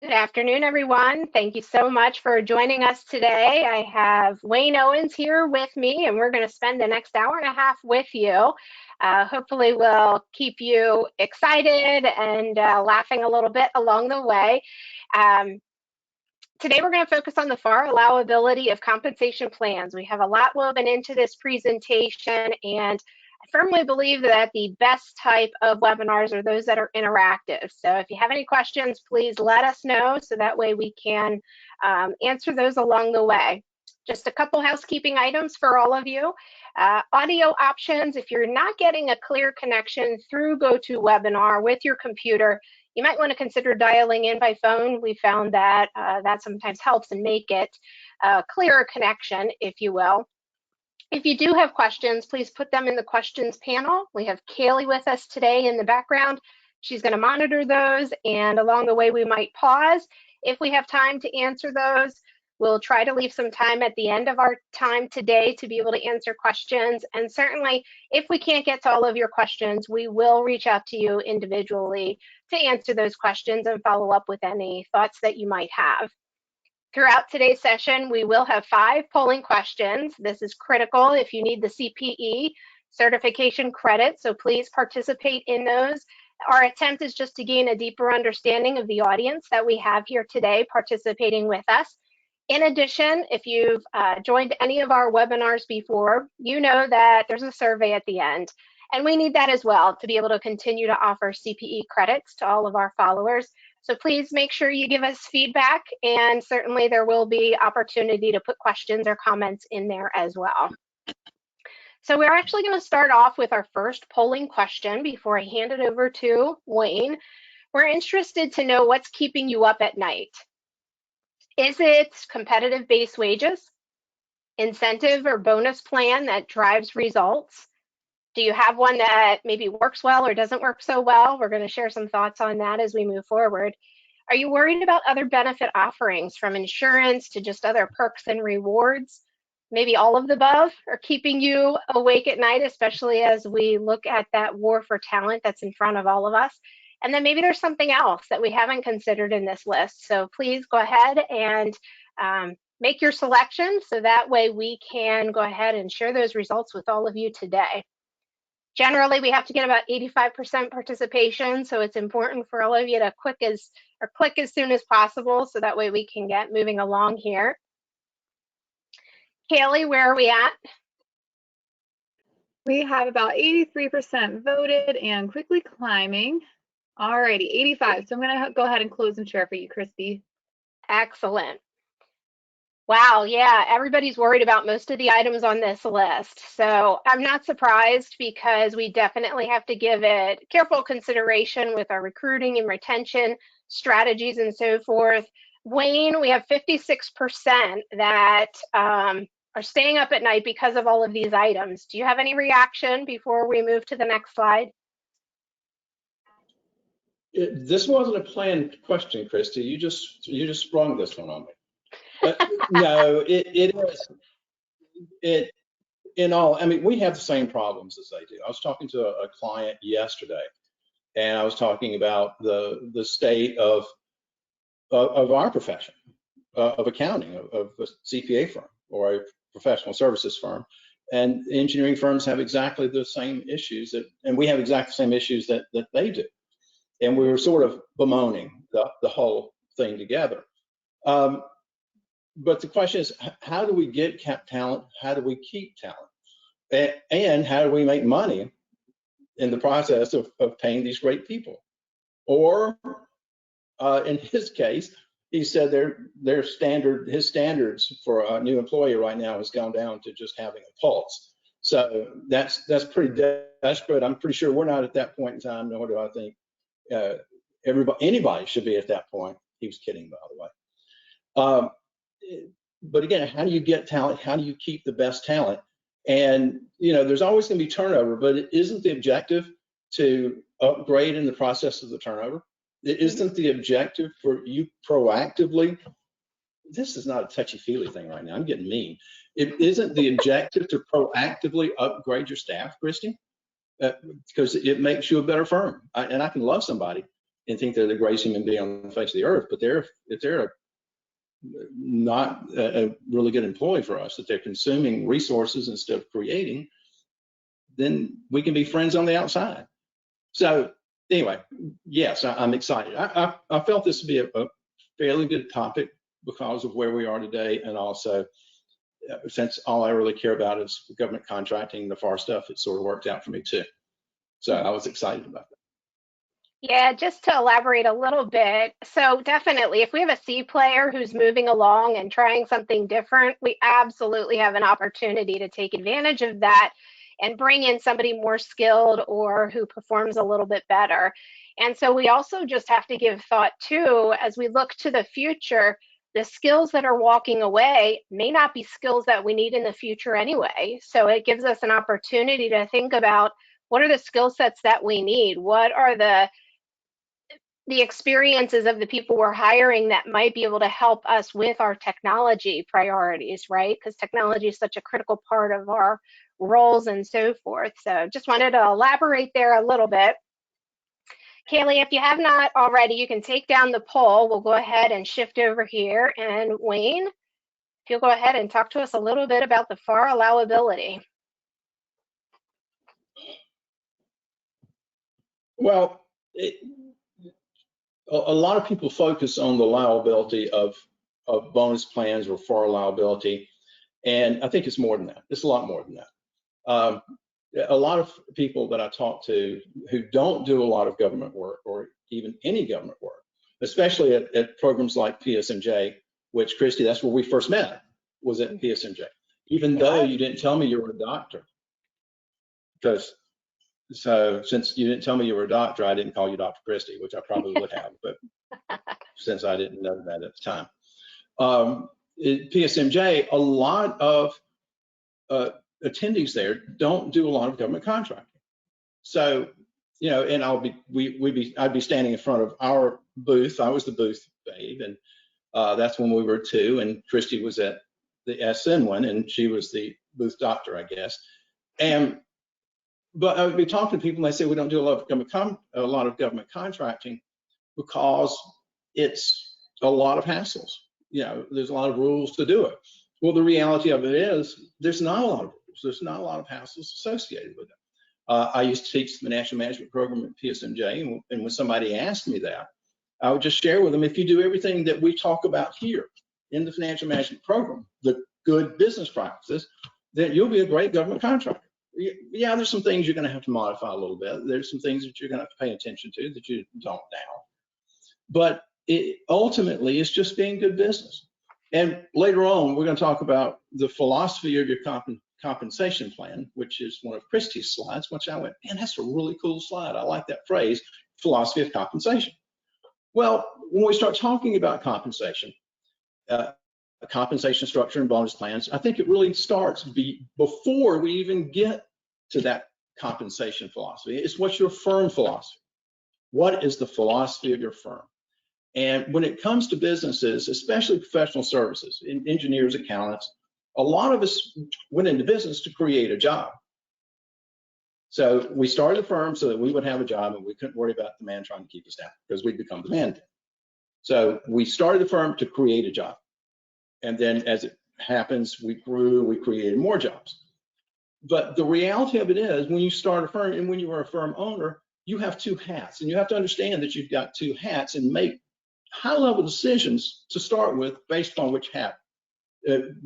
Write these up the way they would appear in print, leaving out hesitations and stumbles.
Good afternoon, everyone. Thank you so much for joining us today. I have Wayne Owens here with me, and we're going to spend the next hour and a half with you. Hopefully, we'll keep you excited and laughing a little bit along the way. Today, we're going to focus on the FAR allowability of compensation plans. We have a lot woven into this presentation, and I firmly believe that the best type of webinars are those that are interactive. So if you have any questions, please let us know so that way we can answer those along the way. Just a couple housekeeping items for all of you. Audio options, if you're not getting a clear connection through GoToWebinar with your computer, you might want to consider dialing in by phone. We found that that sometimes helps and make it a clearer connection, if you will. If you do have questions, please put them in the questions panel. We have Kaylee with us today in the background. She's going to monitor those, and along the way we might pause. If we have time to answer those, we'll try to leave some time at the end of our time today to be able to answer questions. And certainly, if we can't get to all of your questions, we will reach out to you individually to answer those questions and follow up with any thoughts that you might have. Throughout today's session, we will have 5 polling questions. This is critical if you need the CPE certification credit, so please participate in those. Our attempt is just to gain a deeper understanding of the audience that we have here today participating with us. In addition, if you've joined any of our webinars before, you know that there's a survey at the end, and we need that as well to be able to continue to offer CPE credits to all of our followers. So please make sure you give us feedback, and certainly there will be opportunity to put questions or comments in there as well. So we're actually going to start off with our first polling question before I hand it over to Wayne. We're interested to know what's keeping you up at night. Is it competitive base wages, incentive or bonus plan that drives results? Do you have one that maybe works well or doesn't work so well? We're going to share some thoughts on that as we move forward. Are you worried about other benefit offerings, from insurance to just other perks and rewards? Maybe all of the above are keeping you awake at night, especially as we look at that war for talent that's in front of all of us. And then maybe there's something else that we haven't considered in this list. So please go ahead and make your selection so that way we can go ahead and share those results with all of you today. Generally, we have to get about 85% participation, so it's important for all of you to click as soon as possible so that way we can get moving along here. Kaylee, where are we at? We have about 83% voted and quickly climbing. Alrighty, 85. So I'm going to go ahead and close and share for you, Christy. Excellent. Wow, yeah, everybody's worried about most of the items on this list. So I'm not surprised, because we definitely have to give it careful consideration with our recruiting and retention strategies and so forth. Wayne, we have 56% that are staying up at night because of all of these items. Do you have any reaction before we move to the next slide? This wasn't a planned question, Christy. You just sprung this one on me. No, it is. I mean, we have the same problems as they do. I was talking to a client yesterday, and I was talking about the state of our profession, of accounting, of a CPA firm or a professional services firm. And engineering firms have exactly the same issues and we have exactly the same issues that they do. And we were sort of bemoaning the whole thing together. But the question is, how do we get talent? How do we keep talent? And how do we make money in the process of paying these great people? Or in his case, he said his standards for a new employee right now has gone down to just having a pulse. So that's pretty desperate. I'm pretty sure we're not at that point in time, nor do I think anybody should be at that point. He was kidding, by the way. But again, how do you get talent? How do you keep the best talent? And there's always going to be turnover, but it isn't the objective to upgrade in the process of the turnover. It isn't the objective for you proactively. This is not a touchy-feely thing right now. I'm getting mean. It isn't the objective to proactively upgrade your staff, Christy, because it makes you a better firm. And I can love somebody, and think they're the greatest human being on the face of the earth, but if they're not a really good employee for us, that they're consuming resources instead of creating, then we can be friends on the outside. So anyway, yes, I'm excited. I felt this would be a fairly good topic because of where we are today, and also since all I really care about is government contracting, the FAR stuff, it sort of worked out for me too. So I was excited about that. Yeah, just to elaborate a little bit. So definitely, if we have a C player who's moving along and trying something different, we absolutely have an opportunity to take advantage of that and bring in somebody more skilled or who performs a little bit better. And so we also just have to give thought too, as we look to the future, the skills that are walking away may not be skills that we need in the future anyway. So it gives us an opportunity to think about what are the skill sets that we need? What are the experiences of the people we're hiring that might be able to help us with our technology priorities, right? Because technology is such a critical part of our roles and so forth. So just wanted to elaborate there a little bit. Kaylee, if you have not already, you can take down the poll. We'll go ahead and shift over here. And Wayne, if you'll go ahead and talk to us a little bit about the FAR allowability. Well, a lot of people focus on the allowability of bonus plans or FAR allowability, and I think it's more than that. It's a lot more than that. A lot of people that I talk to who don't do a lot of government work or even any government work, especially at programs like PSMJ, which, Christy, that's where we first met, was at PSMJ. Even though you didn't tell me you were a doctor. So since you didn't tell me you were a doctor, I didn't call you Dr. Christie, which I probably would have, but since I didn't know that at the time. At PSMJ, a lot of attendees there don't do a lot of government contracting. So, you know, and I'd be standing in front of our booth. I was the booth babe, and that's when we were two, and Christy was at the SN one, and she was the booth doctor, I guess. But I would be talking to people, and they say we don't do a lot of government contracting because it's a lot of hassles. You know, there's a lot of rules to do it. Well, the reality of it is there's not a lot of rules. There's not a lot of hassles associated with it. I used to teach the financial management program at PSMJ, and when somebody asked me that, I would just share with them, if you do everything that we talk about here in the financial management program, the good business practices, then you'll be a great government contractor. Yeah, there's some things you're going to have to modify a little bit. There's some things that you're going to have to pay attention to that you don't now. But ultimately, it's just being good business. And later on, we're going to talk about the philosophy of your compensation plan, which is one of Christie's slides, which I went, man, that's a really cool slide. I like that phrase, philosophy of compensation. Well, when we start talking about compensation, compensation structure and bonus plans, I think it really starts before we even get to that compensation philosophy. It's what's your firm philosophy? What is the philosophy of your firm? And when it comes to businesses, especially professional services, engineers, accountants, a lot of us went into business to create a job. So we started the firm so that we would have a job and we couldn't worry about the man trying to keep us down because we'd become the man. So we started the firm to create a job. And then as it happens, we grew, we created more jobs. But the reality of it is when you start a firm and when you are a firm owner, you have two hats, and you have to understand that you've got two hats and make high-level decisions to start with based upon which hat,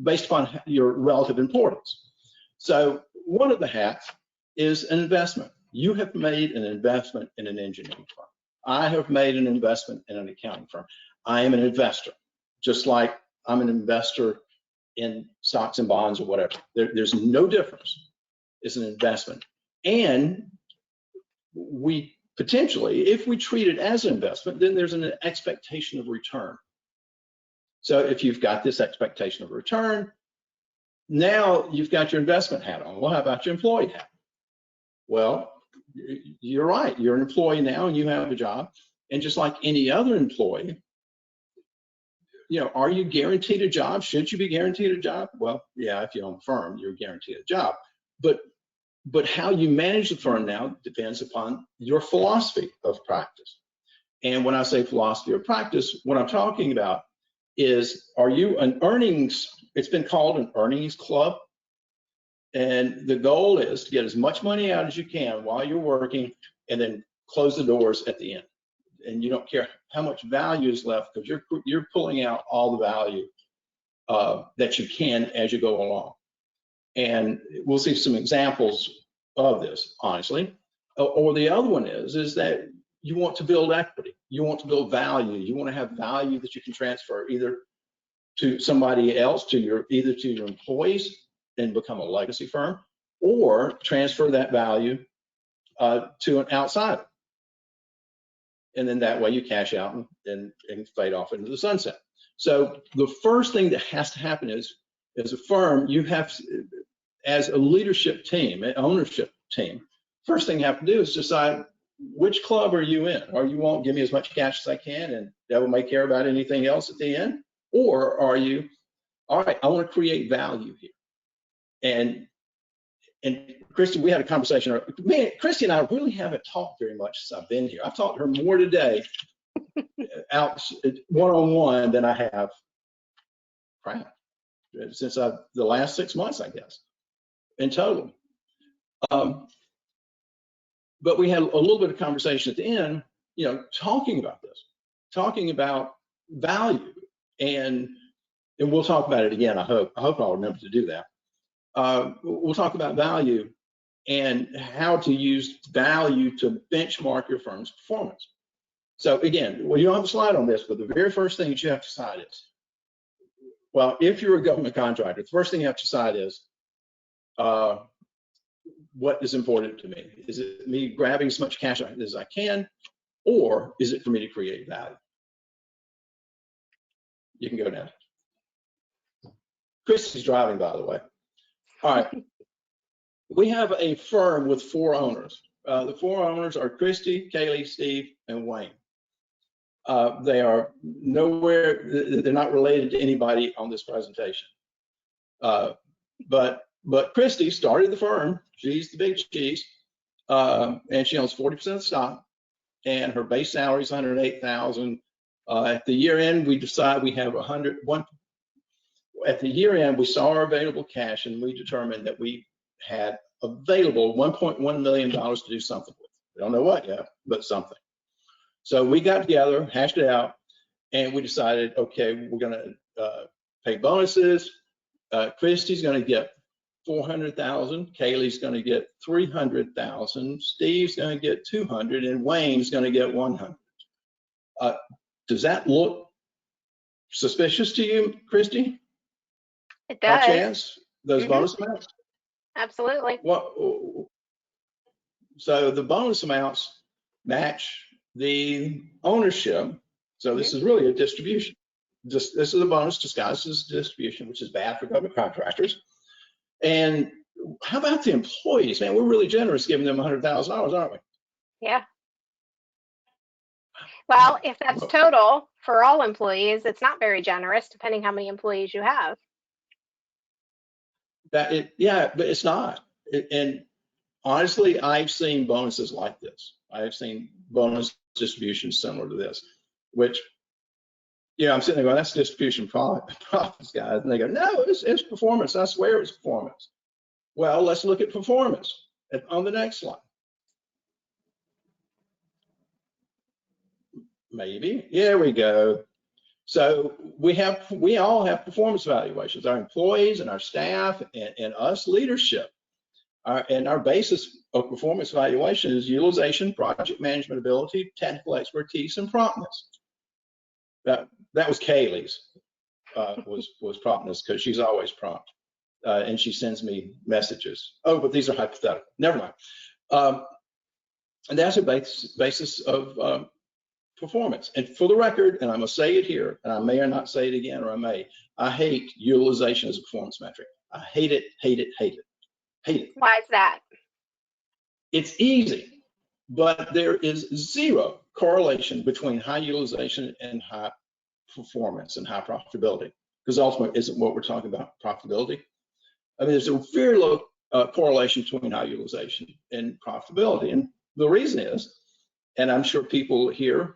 based upon your relative importance. So one of the hats is an investment. You have made an investment in an engineering firm. I have made an investment in an accounting firm. I am an investor, just like I'm an investor in stocks and bonds or whatever. There's no difference. It's an investment. And we potentially, if we treat it as an investment, then there's an expectation of return. So if you've got this expectation of return, now you've got your investment hat on. Well, how about your employee hat? Well, you're right. You're an employee now and you have a job. And just like any other employee, you know, are you guaranteed a job? Should you be guaranteed a job? Well, yeah, if you own a firm, you're guaranteed a job. But how you manage the firm now depends upon your philosophy of practice. And when I say philosophy or practice, what I'm talking about is, are you an earnings, it's been called an earnings club. And the goal is to get as much money out as you can while you're working and then close the doors at the end. And you don't care how much value is left because you're pulling out all the value that you can as you go along. And we'll see some examples of this, honestly. Or the other one is that you want to build equity. You want to build value. You want to have value that you can transfer either to somebody else, either to your employees and become a legacy firm, or transfer that value to an outsider. And then that way you cash out and fade off into the sunset. So the first thing that has to happen is, as a firm, you have, as a leadership team, an ownership team, first thing you have to do is decide which club are you in. Or you won't give me as much cash as I can and devil may care about anything else at the end. Or are you, all right, I want to create value here. And Christy, we had a conversation. Man, Christy and I really haven't talked very much since I've been here. I've talked to her more today out one-on-one than I have, since the last 6 months, I guess, in total. But we had a little bit of conversation at the end, talking about this, talking about value, and we'll talk about it again. I hope I'll remember to do that. We'll talk about value and how to use value to benchmark your firm's performance. So again, well, you don't have a slide on this, but the very first thing that you have to decide is, well, if you're a government contractor, the first thing you have to decide is, what is important to me? Is it me grabbing as much cash as I can, or is it for me to create value? You can go now. Chris is driving, by the way. All right. We have a firm with 4 owners. The 4 owners are Christy, Kaylee, Steve, and Wayne. They are nowhere, they're not related to anybody on this presentation. But Christy started the firm. She's the big cheese, and she owns 40% of the stock, and her base salary is $108,000. At the year end, we decide we have at the year end, we saw our available cash, and we determined that we had available $1.1 million to do something with. We don't know what yet, but something. So we got together, hashed it out, and we decided, okay, we're going to pay bonuses. Christy's going to get $400,000. Kaylee's going to get $300,000. Steve's going to get $200,000, and Wayne's going to get $100,000. Does that look suspicious to you, Christy? It does. By chance, those bonus amounts? Absolutely. Well, so the bonus amounts match the ownership. So this is really a distribution. This is a bonus disguised as distribution, which is bad for government contractors. And how about the employees? Man, we're really generous giving them $100,000, aren't we? Yeah. Well, if that's total for all employees, it's not very generous, depending how many employees you have. Yeah, but it's not. And honestly, I've seen bonuses like this. I've seen bonus distributions similar to this, which, I'm sitting there going, that's distribution profits, guys. And they go, no, it's performance. I swear it's performance. Well, let's look at performance on the next slide. Maybe. There we go. So we all have performance evaluations, our employees and our staff and us leadership. And our basis of performance evaluation is utilization, project management ability, technical expertise, and promptness. That was Kaylee's, was promptness, because she's always prompt. And she sends me messages. Oh, but these are hypothetical. Never mind. And that's a basis of performance. And for the record, and I'm gonna say it here, and I may or not say it again, or I hate utilization as a performance metric. I hate it, hate it, hate it, hate it. Why is that? It's easy, but there is zero correlation between high utilization and high performance and high profitability, because ultimately isn't what we're talking about, profitability. I mean, there's a very low correlation between high utilization and profitability. And the reason is, and I'm sure people here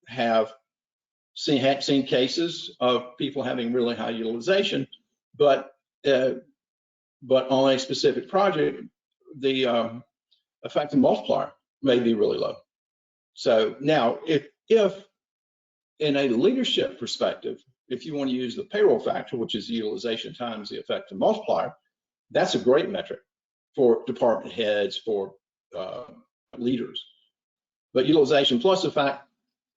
have seen cases of people having really high utilization, but on a specific project, the effective multiplier may be really low. So now, if in a leadership perspective, if you want to use the payroll factor, which is utilization times the effective multiplier, that's a great metric for department heads, for leaders. But utilization plus the fact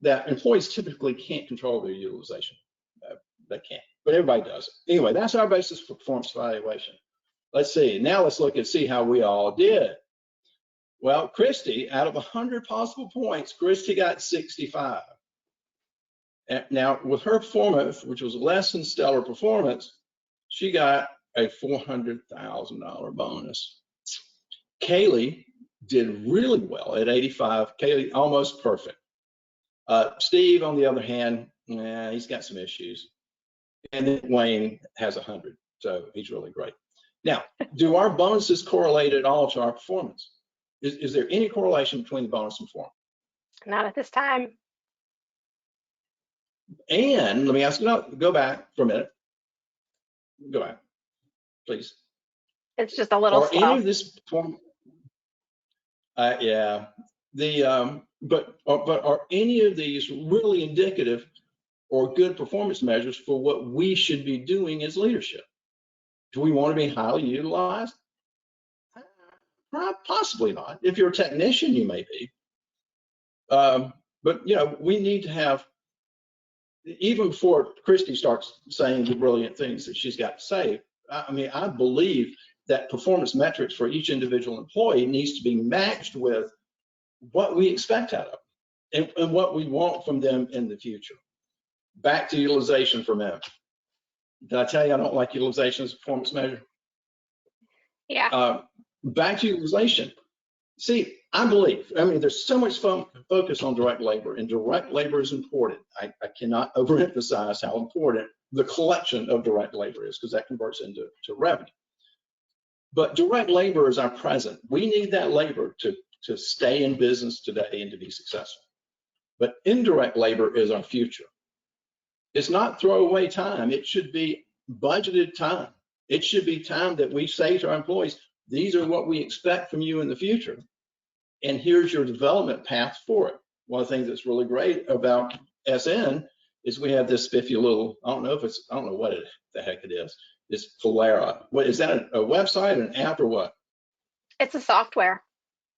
that employees typically can't control their utilization. They can't, but everybody does it. Anyway, that's our basis for performance evaluation. Let's see, now let's look and see how we all did. Well, Christy, out of 100 possible points, Christy got 65. And now with her performance, which was less than stellar performance, she got a $400,000 bonus. Kaylee did really well at 85. Kaylee, almost perfect. Steve, on the other hand, he's got some issues. And then Wayne has 100, so he's really great. Now, do our bonuses correlate at all to our performance? Is there any correlation between the bonus and performance? Not at this time. And let me ask you, go back for a minute. Go back, please. It's just a little slow. Any of this performance? Yeah. But are any of these really indicative or good performance measures for what we should be doing as leadership? Do we want to be highly utilized? Possibly not. If you're a technician, you may be. But we need to have, even before Christy starts saying the brilliant things that she's got to say, I believe that performance metrics for each individual employee needs to be matched with what we expect out of them and what we want from them in the future. Back to utilization for a minute. Did I tell you I don't like utilization as a performance measure? Yeah. Back to utilization. See, I believe, there's so much focus on direct labor, and direct labor is important. I cannot overemphasize how important the collection of direct labor is, because that converts into revenue. But direct labor is our present. We need that labor to stay in business today and to be successful. But indirect labor is our future. It's not throwaway time. It should be budgeted time. It should be time that we say to our employees, these are what we expect from you in the future, and here's your development path for it. One of the things that's really great about SN is we have this spiffy little, I don't know what the heck it is. It's Polera. What is that, a website, an app, or what? It's a software.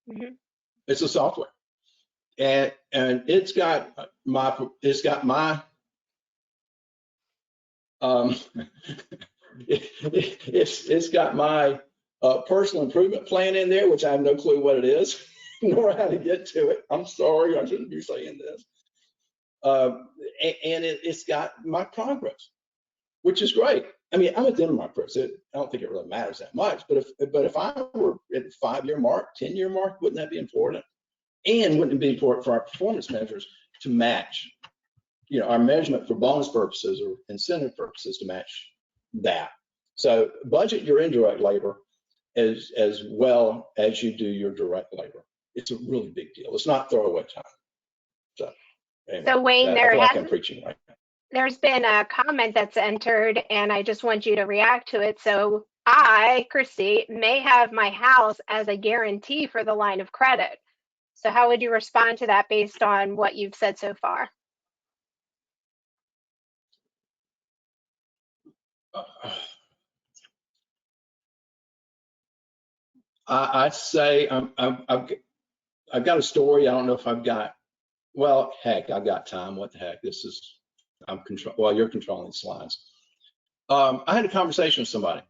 Mm-hmm. It's a software, and it's got my it's got my personal improvement plan in there, which I have no clue what it is, nor how to get to it. I'm sorry, I shouldn't be saying this. And it's got my progress, which is great. I'm at the end of my progress. I don't think it really matters that much, but if I were at the 5-year mark, 10-year mark, wouldn't that be important? And wouldn't it be important for our performance measures to match, our measurement for bonus purposes or incentive purposes to match that? So budget your indirect labor as well as you do your direct labor. It's a really big deal. It's not throwaway time. So, anyway, so Wayne, I'm preaching right now. There's been a comment that's entered, and I just want you to react to it. So I, Christy, may have my house as a guarantee for the line of credit. So how would you respond to that based on what you've said so far? I'd say I've got a story. I don't know if I've got, well, heck, I've got time. What the heck? You're controlling the slides. I had a conversation with somebody,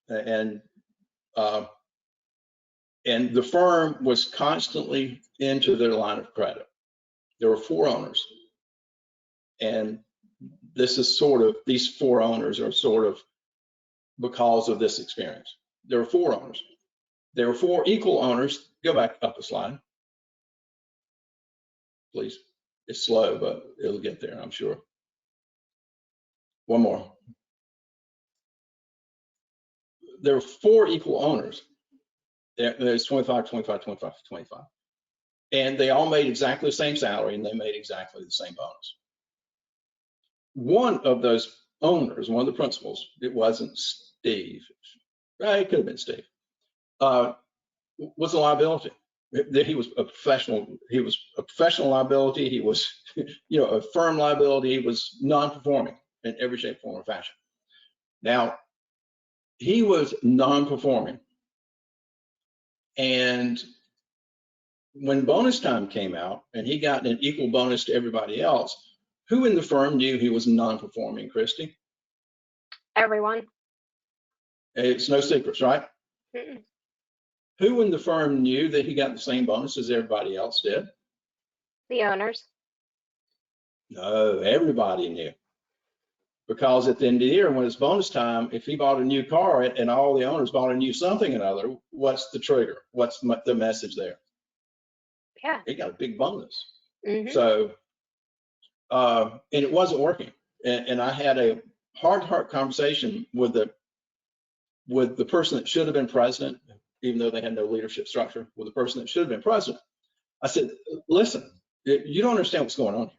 and the firm was constantly into their line of credit. There were 4 owners, and these 4 owners are sort of because of this experience. There were 4 owners. There were 4 equal owners. Go back up a slide, please. It's slow, but it'll get there, I'm sure. One more. There were 4 equal owners. There's 25, 25, 25, 25. And they all made exactly the same salary, and they made exactly the same bonus. One of those owners, one of the principals, it wasn't Steve, right? It could have been Steve, was a liability. He was a professional. He was a professional liability. He was, a firm liability. He was non-performing in every shape, form, or fashion. Now, he was non-performing, and when bonus time came out, and he got an equal bonus to everybody else, who in the firm knew he was non-performing, Christy? Everyone. It's no secrets, right? Mm-mm. Who in the firm knew that he got the same bonus as everybody else did? The owners. No, everybody knew. Because at the end of the year, when it's bonus time, if he bought a new car and all the owners bought a new something or another, what's the trigger? What's the message there? Yeah. He got a big bonus. Mm-hmm. So, and it wasn't working. And I had a heart-to-heart conversation with the person that should have been president, even though they had no leadership structure, with the person that should have been president. I said, listen, you don't understand what's going on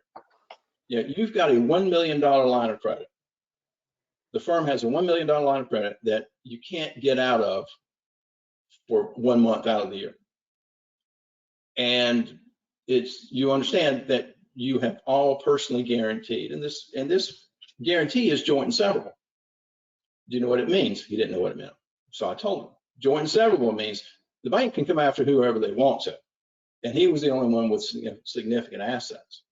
here. You've got a $1 million line of credit. The firm has a $1 million line of credit that you can't get out of for 1 month out of the year. And you understand that you have all personally guaranteed, and this guarantee is joint and severable. Do you know what it means? He didn't know what it meant. So I told him, joint and severable means the bank can come after whoever they want to. And he was the only one with significant assets.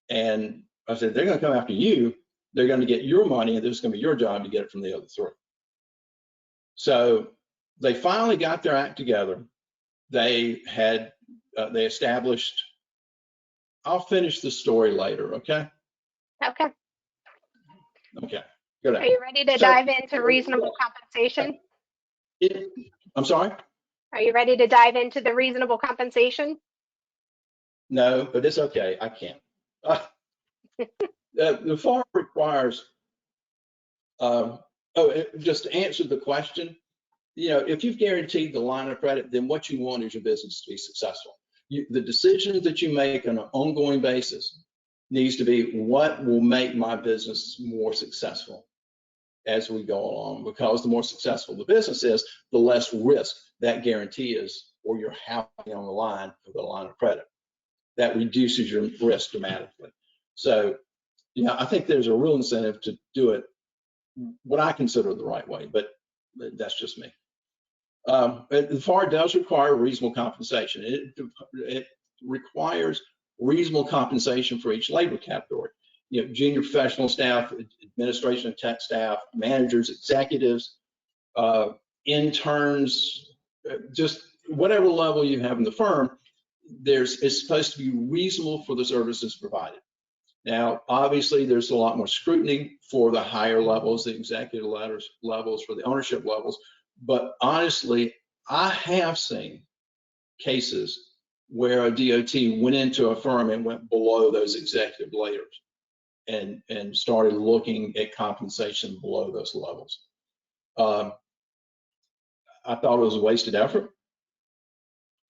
And I said, they're going to come after you. They're going to get your money, and it's going to be your job to get it from the other three. So they finally got their act together. They established, I'll finish the story later, okay? Okay. Okay, good. Are you ready to dive into reasonable compensation? I'm sorry? Are you ready to dive into the reasonable compensation? No, but it's okay, I can't. The farm requires, just to answer the question, if you've guaranteed the line of credit, then what you want is your business to be successful. The decisions that you make on an ongoing basis needs to be what will make my business more successful as we go along, because the more successful the business is, the less risk that guarantee is, or you're having on the line for the line of credit. That reduces your risk dramatically. So, I think there's a real incentive to do it what I consider the right way, but that's just me. The FAR does require reasonable compensation. It requires reasonable compensation for each labor category. Junior professional staff, administration and tech staff, managers, executives, interns, just whatever level you have in the firm, it's supposed to be reasonable for the services provided. Now, obviously, there's a lot more scrutiny for the higher levels, the executive levels, for the ownership levels. But honestly, I have seen cases where a DOT went into a firm and went below those executive layers and started looking at compensation below those levels. I thought it was a wasted effort.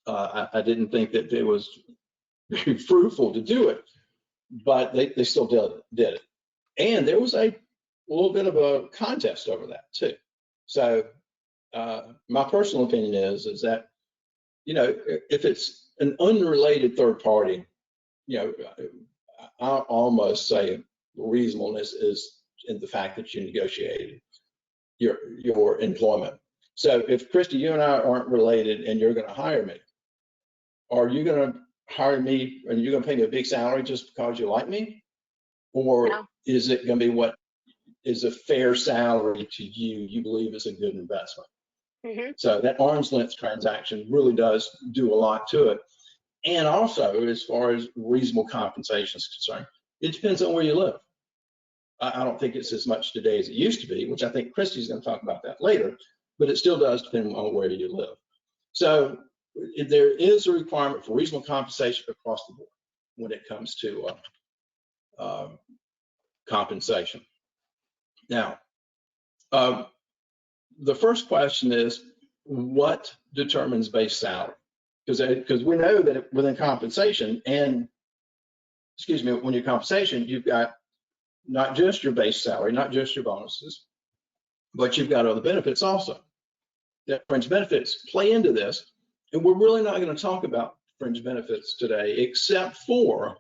I didn't think that it was very fruitful to do it, but they still did it. And there was a little bit of a contest over that too. So my personal opinion is that, if it's an unrelated third party, I'll almost say reasonableness is in the fact that you negotiated your employment. So if Christy, you and I aren't related and you're going to hire me, are you going to hire me and you're going to pay me a big salary just because you like me? Or no. Is it going to be what is a fair salary to you believe is a good investment? Mm-hmm. So that arm's length transaction really does do a lot to it. And also, as far as reasonable compensation is concerned, it depends on where you live. I don't think it's as much today as it used to be, which I think Christy's going to talk about that later, but it still does depend on where you live. So there is a requirement for reasonable compensation across the board when it comes to compensation. Now, the first question is, what determines base salary? because we know that within compensation and, excuse me, when you're compensation, you've got not just your base salary, not just your bonuses, but you've got other benefits also. That fringe benefits play into this. And we're really not going to talk about fringe benefits today, except for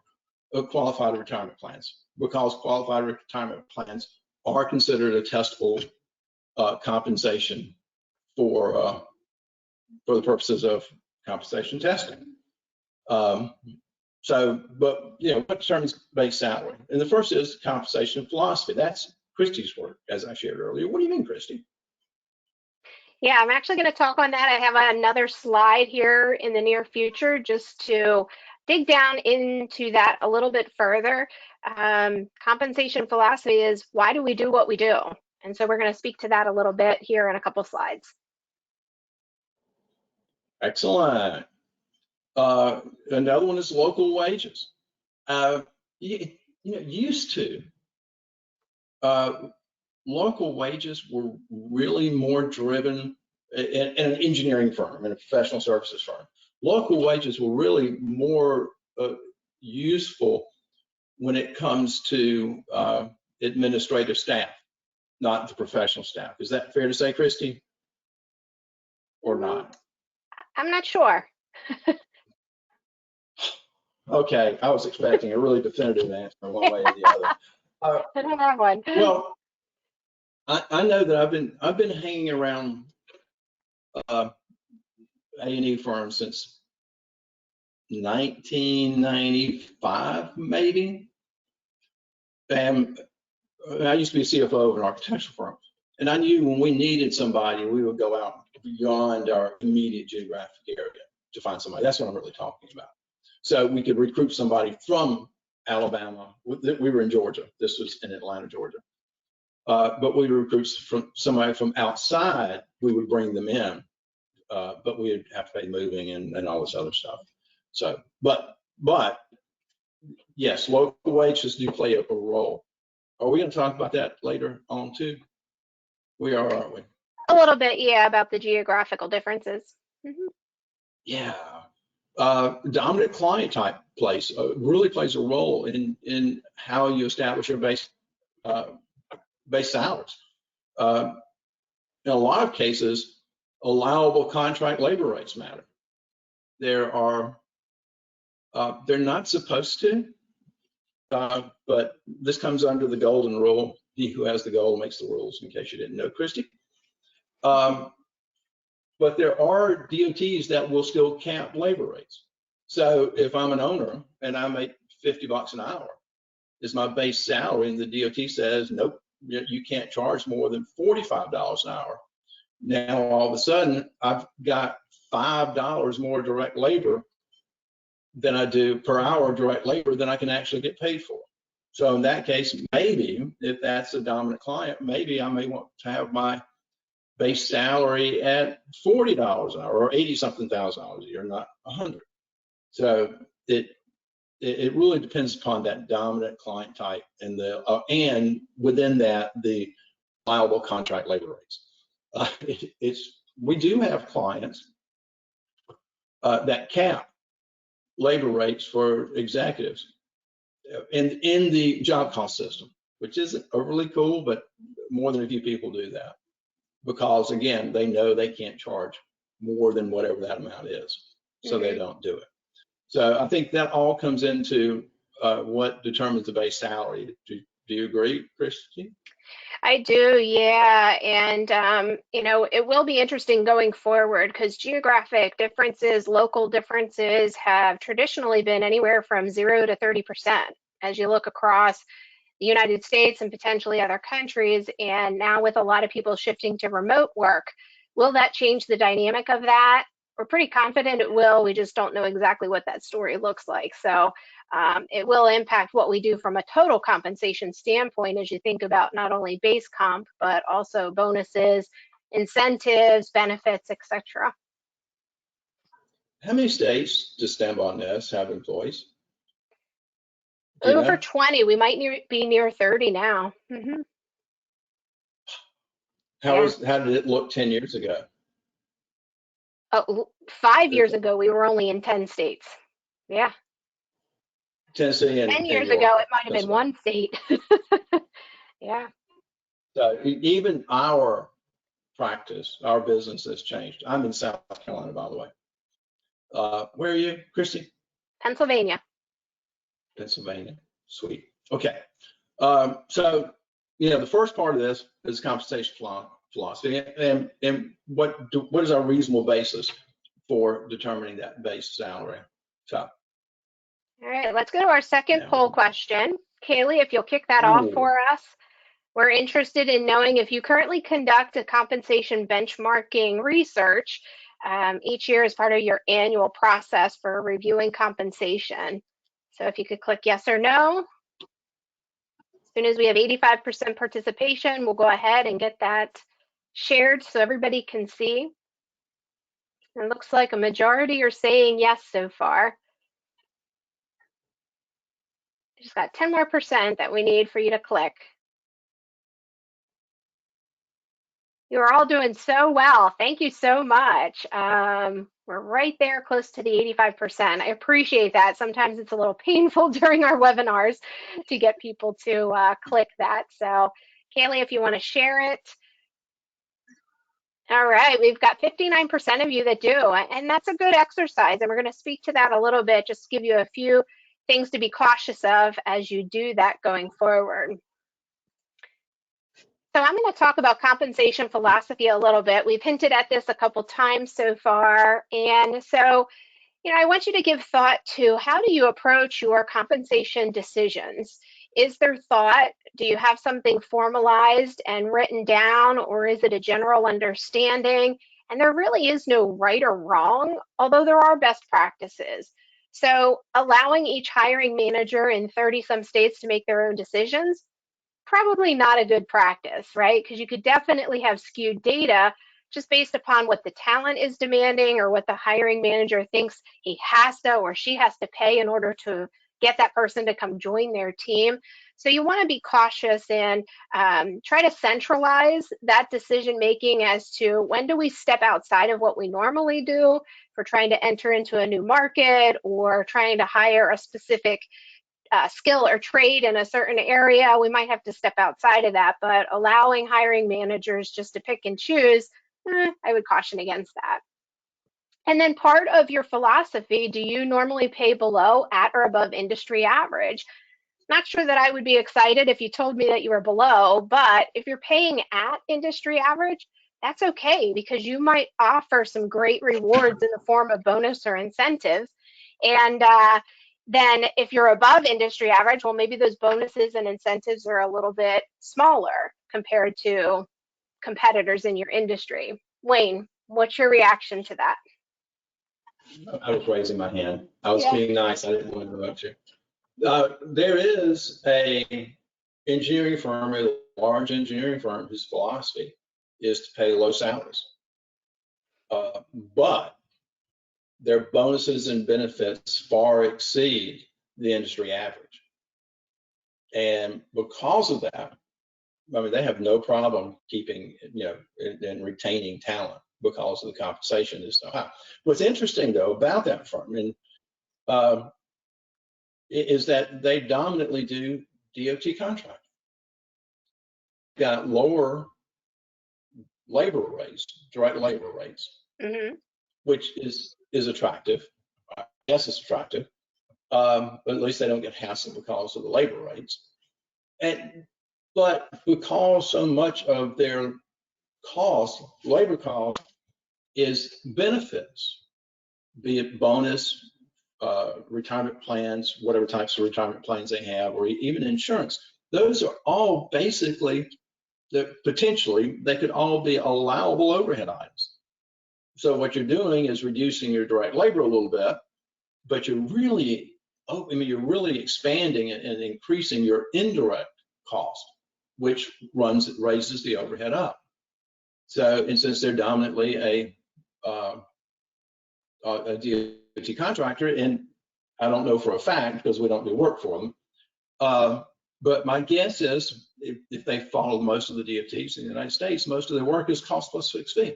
qualified retirement plans, because qualified retirement plans are considered a testable compensation for the purposes of compensation testing. But what determines base salary? And the first is compensation philosophy. That's Christy's work, as I shared earlier. What do you mean, Christy? Yeah, I'm actually going to talk on that. I have another slide here in the near future just to dig down into that a little bit further. Compensation philosophy is, why do we do what we do? And so we're going to speak to that a little bit here in a couple slides. Excellent. Another one is local wages. Used to, local wages were really more driven in an engineering firm, in a professional services firm. Local wages were really more useful when it comes to administrative staff, not the professional staff. Is that fair to say, Christy? Or not? I'm not sure. Okay, I was expecting a really definitive answer one way or the other. I don't have one. Well, I know that I've been hanging around A&E firms since 1995, maybe. And I used to be CFO of an architectural firm, and I knew when we needed somebody, we would go out beyond our immediate geographic area to find somebody. That's what I'm really talking about. So we could recruit somebody from Alabama. We were in Georgia. This was in Atlanta, Georgia. But we would recruit from somebody from outside. We would bring them in, but we would have to pay moving and all this other stuff. So, but yes, local wages do play a role. Are we going to talk about that later on too? We are, aren't we? A little bit, yeah, about the geographical differences. Mm-hmm. Yeah. Dominant client type really plays a role in how you establish your base salaries. In a lot of cases, allowable contract labor rates matter. They're not supposed to, but this comes under the golden rule. He who has the goal makes the rules, in case you didn't know, Christy. But there are DOTs that will still cap labor rates. So if I'm an owner and I make $50 an hour is my base salary, and the DOT says, nope, you can't charge more than $45 an hour. Now, all of a sudden, I've got $5 more direct labor than I do per hour of direct labor than I can actually get paid for. So in that case, maybe if that's a dominant client, maybe I may want to have my base salary at $40 an hour or 80-something thousand dollars a year, not 100. So it really depends upon that dominant client type and and within that the allowable contract labor rates. We do have clients that cap labor rates for executives in the job cost system, which isn't overly cool, but more than a few people do that because, again, they know they can't charge more than whatever that amount is, so they don't do it. So I think that all comes into what determines the base salary. Do you agree, Christy? I do, yeah. And, it will be interesting going forward because geographic differences, local differences have traditionally been anywhere from 0 to 30% as you look across the United States and potentially other countries. And now with a lot of people shifting to remote work, will that change the dynamic of that? We're pretty confident it will. We just don't know exactly what that story looks like. So it will impact what we do from a total compensation standpoint as you think about not only base comp, but also bonuses, incentives, benefits, etc. How many states does Stand-By Nest have employees? Over 20. We might be near 30 now. Mm-hmm. How did it look 10 years ago? 5 years ago, we were only in 10 states. Yeah. Tennessee 10 and years New ago, York, it might have been Pennsylvania. one state. Yeah. So even our practice, our business has changed. I'm in South Carolina, by the way. Where are you, Christy? Pennsylvania. Pennsylvania. Sweet. Okay. So, the first part of this is compensation philosophy, and what is our reasonable basis for determining that base salary? So, All right, let's go to our second now, poll question. Kaylee, if you'll kick that off ooh, for us. We're interested in knowing if you currently conduct a compensation benchmarking research each year as part of your annual process for reviewing compensation. So if you could click yes or no. As soon as we have 85% participation, we'll go ahead and get that shared so everybody can see. It looks like a majority are saying yes so far. Just got 10 more percent that we need for you to click. You're all doing so well. Thank you so much. We're right there close to the 85%. I appreciate that. Sometimes it's a little painful during our webinars to get people to click that. So Kaylee, if you want to share it. All right, we've got 59% of you that do, and that's a good exercise. And we're going to speak to that a little bit, just to give you a few things to be cautious of as you do that going forward. So I'm going to talk about compensation philosophy a little bit. We've hinted at this a couple times so far. And so, I want you to give thought to how do you approach your compensation decisions? Is there thought? Do you have something formalized and written down, or is it a general understanding? And there really is no right or wrong, although there are best practices. So allowing each hiring manager in 30-some states to make their own decisions, probably not a good practice, right? Because you could definitely have skewed data just based upon what the talent is demanding or what the hiring manager thinks he has to or she has to pay in order to get that person to come join their team. So you want to be cautious and try to centralize that decision making as to when do we step outside of what we normally do for trying to enter into a new market or trying to hire a specific skill or trade in a certain area. We might have to step outside of that, but allowing hiring managers just to pick and choose, I would caution against that. And then part of your philosophy, do you normally pay below, at, or above industry average? Not sure that I would be excited if you told me that you were below, but if you're paying at industry average, that's okay because you might offer some great rewards in the form of bonus or incentives. And then if you're above industry average, well, maybe those bonuses and incentives are a little bit smaller compared to competitors in your industry. Wayne, what's your reaction to that? I was raising my hand. I was Yeah. being nice. I didn't want to interrupt you. There is a engineering firm, a large engineering firm, whose philosophy is to pay low salaries. But their bonuses and benefits far exceed the industry average. And because of that, they have no problem keeping, and retaining talent because of the compensation is so high. What's interesting, though, about that firm is that they dominantly do DOT contract. Got lower labor rates, direct labor rates, which is attractive. I guess it's attractive, but at least they don't get hassled because of the labor rates. But because so much of their cost, labor cost, is benefits, be it bonus, retirement plans, whatever types of retirement plans they have, or even insurance. Those are all basically that potentially they could all be allowable overhead items. So what you're doing is reducing your direct labor a little bit, but you're really, you're really expanding and increasing your indirect cost, which raises the overhead up. So, and since they're dominantly a DOT contractor, and I don't know for a fact because we don't do work for them, but my guess is if they follow most of the DOTs in the United States, most of their work is cost plus fixed fee.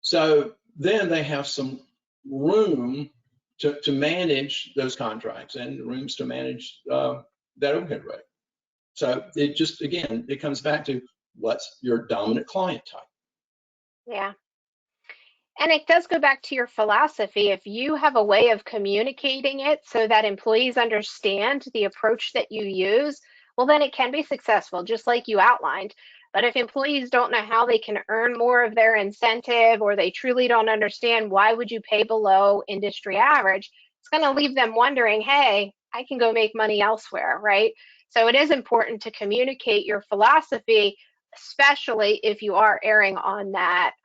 So then they have some room to manage those contracts and rooms to manage that overhead rate. So it just, again, it comes back to what's your dominant client type. Yeah. And it does go back to your philosophy. If you have a way of communicating it so that employees understand the approach that you use, well, then it can be successful, just like you outlined. But if employees don't know how they can earn more of their incentive, or they truly don't understand why would you pay below industry average, it's going to leave them wondering, hey, I can go make money elsewhere, right? So it is important to communicate your philosophy, especially if you are erring on that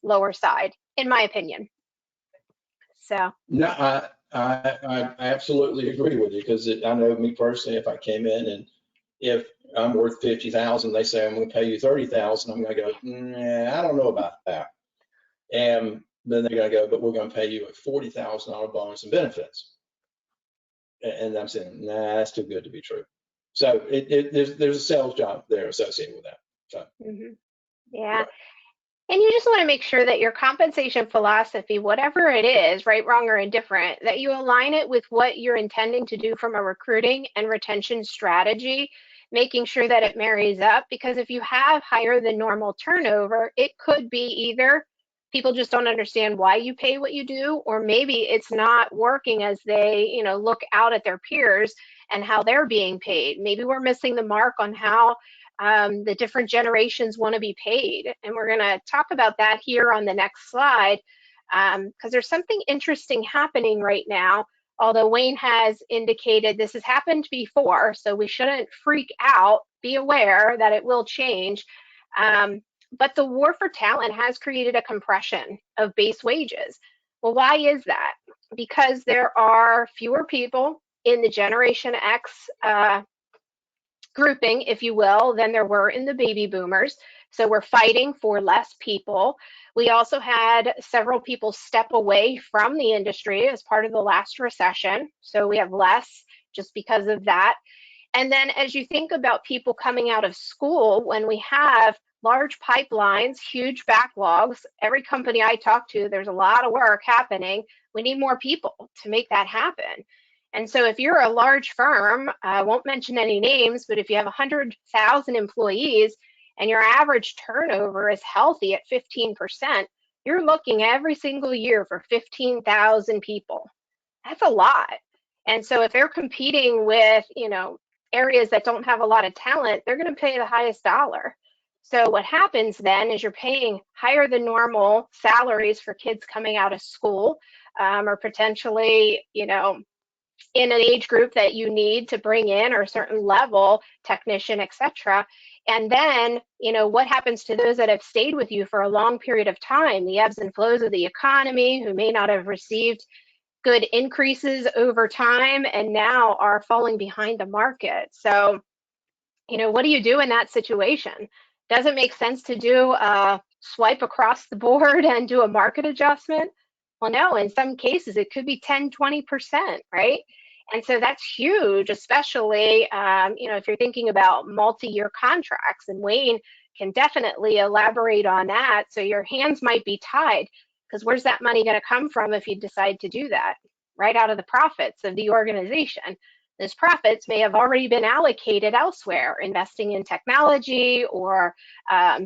lower side, in my opinion. So No, I absolutely agree with you, because I know me personally, if I came in and if I'm worth 50,000, they say I'm going to pay you 30,000, I'm going to go, nah, I don't know about that. And then they're going to go, but we're going to pay you a $40,000 bonus and benefits. And I'm saying, nah, that's too good to be true. So there's a sales job there associated with that. So, yeah. right. And you just want to make sure that your compensation philosophy, whatever it is, right, wrong, or indifferent, that you align it with what you're intending to do from a recruiting and retention strategy, making sure that it marries up. Because if you have higher than normal turnover, it could be either people just don't understand why you pay what you do, or maybe it's not working as they, look out at their peers and how they're being paid. Maybe we're missing the mark on how the different generations want to be paid. And we're going to talk about that here on the next slide, because there's something interesting happening right now. Although Wayne has indicated this has happened before, so we shouldn't freak out, be aware that it will change. But the war for talent has created a compression of base wages. Well, why is that? Because there are fewer people in the Generation X grouping, if you will, than there were in the baby boomers. So we're fighting for less people. We also had several people step away from the industry as part of the last recession. So we have less just because of that. And then as you think about people coming out of school, when we have large pipelines, huge backlogs, every company I talk to, there's a lot of work happening. We need more people to make that happen. And so if you're a large firm, I won't mention any names, but if you have 100,000 employees and your average turnover is healthy at 15%, you're looking every single year for 15,000 people. That's a lot. And so if they're competing with, areas that don't have a lot of talent, they're going to pay the highest dollar. So what happens then is you're paying higher than normal salaries for kids coming out of school, or potentially, in an age group that you need to bring in, or a certain level technician, etc. And then, what happens to those that have stayed with you for a long period of time, the ebbs and flows of the economy, who may not have received good increases over time and now are falling behind the market. So, what do you do in that situation? Does it make sense to do a swipe across the board and do a market adjustment? Well, no, in some cases it could be 10, 20%, right? And so that's huge, especially, if you're thinking about multi-year contracts, and Wayne can definitely elaborate on that. So your hands might be tied, because where's that money going to come from if you decide to do that? Right out of the profits of the organization. Those profits may have already been allocated elsewhere, investing in technology or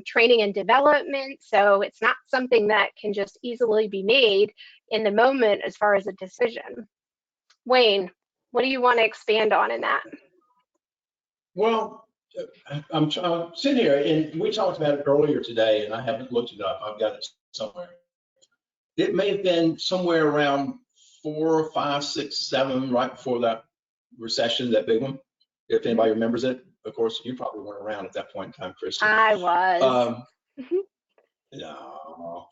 training and development. So it's not something that can just easily be made in the moment as far as a decision. Wayne, what do you want to expand on in that? Well, I'm sitting here, and we talked about it earlier today, and I haven't looked it up. I've got it somewhere. It may have been somewhere around 4, 5, 6, 7, right before that recession, that big one. If anybody remembers it, of course, you probably weren't around at that point in time, Christy. I was. No.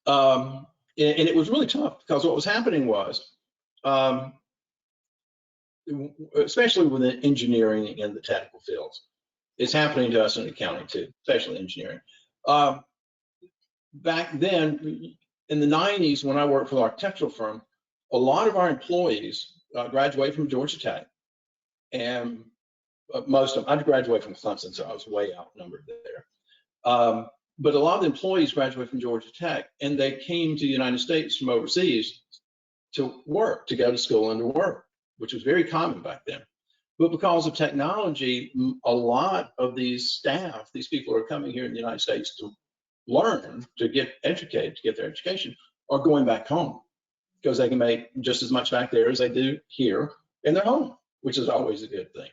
And it was really tough, because what was happening was, especially within engineering and the technical fields, it's happening to us in accounting too, especially engineering. Back then, in the 90s, when I worked for the architectural firm, a lot of our employees graduated from Georgia Tech, and most of them, I graduated from Clemson, so I was way outnumbered there. But a lot of the employees graduated from Georgia Tech, and they came to the United States from overseas to work, to go to school and to work, which was very common back then. But because of technology, a lot of these staff, these people who are coming here in the United States to learn, to get educated, to get their education, are going back home because they can make just as much back there as they do here in their home, which is always a good thing.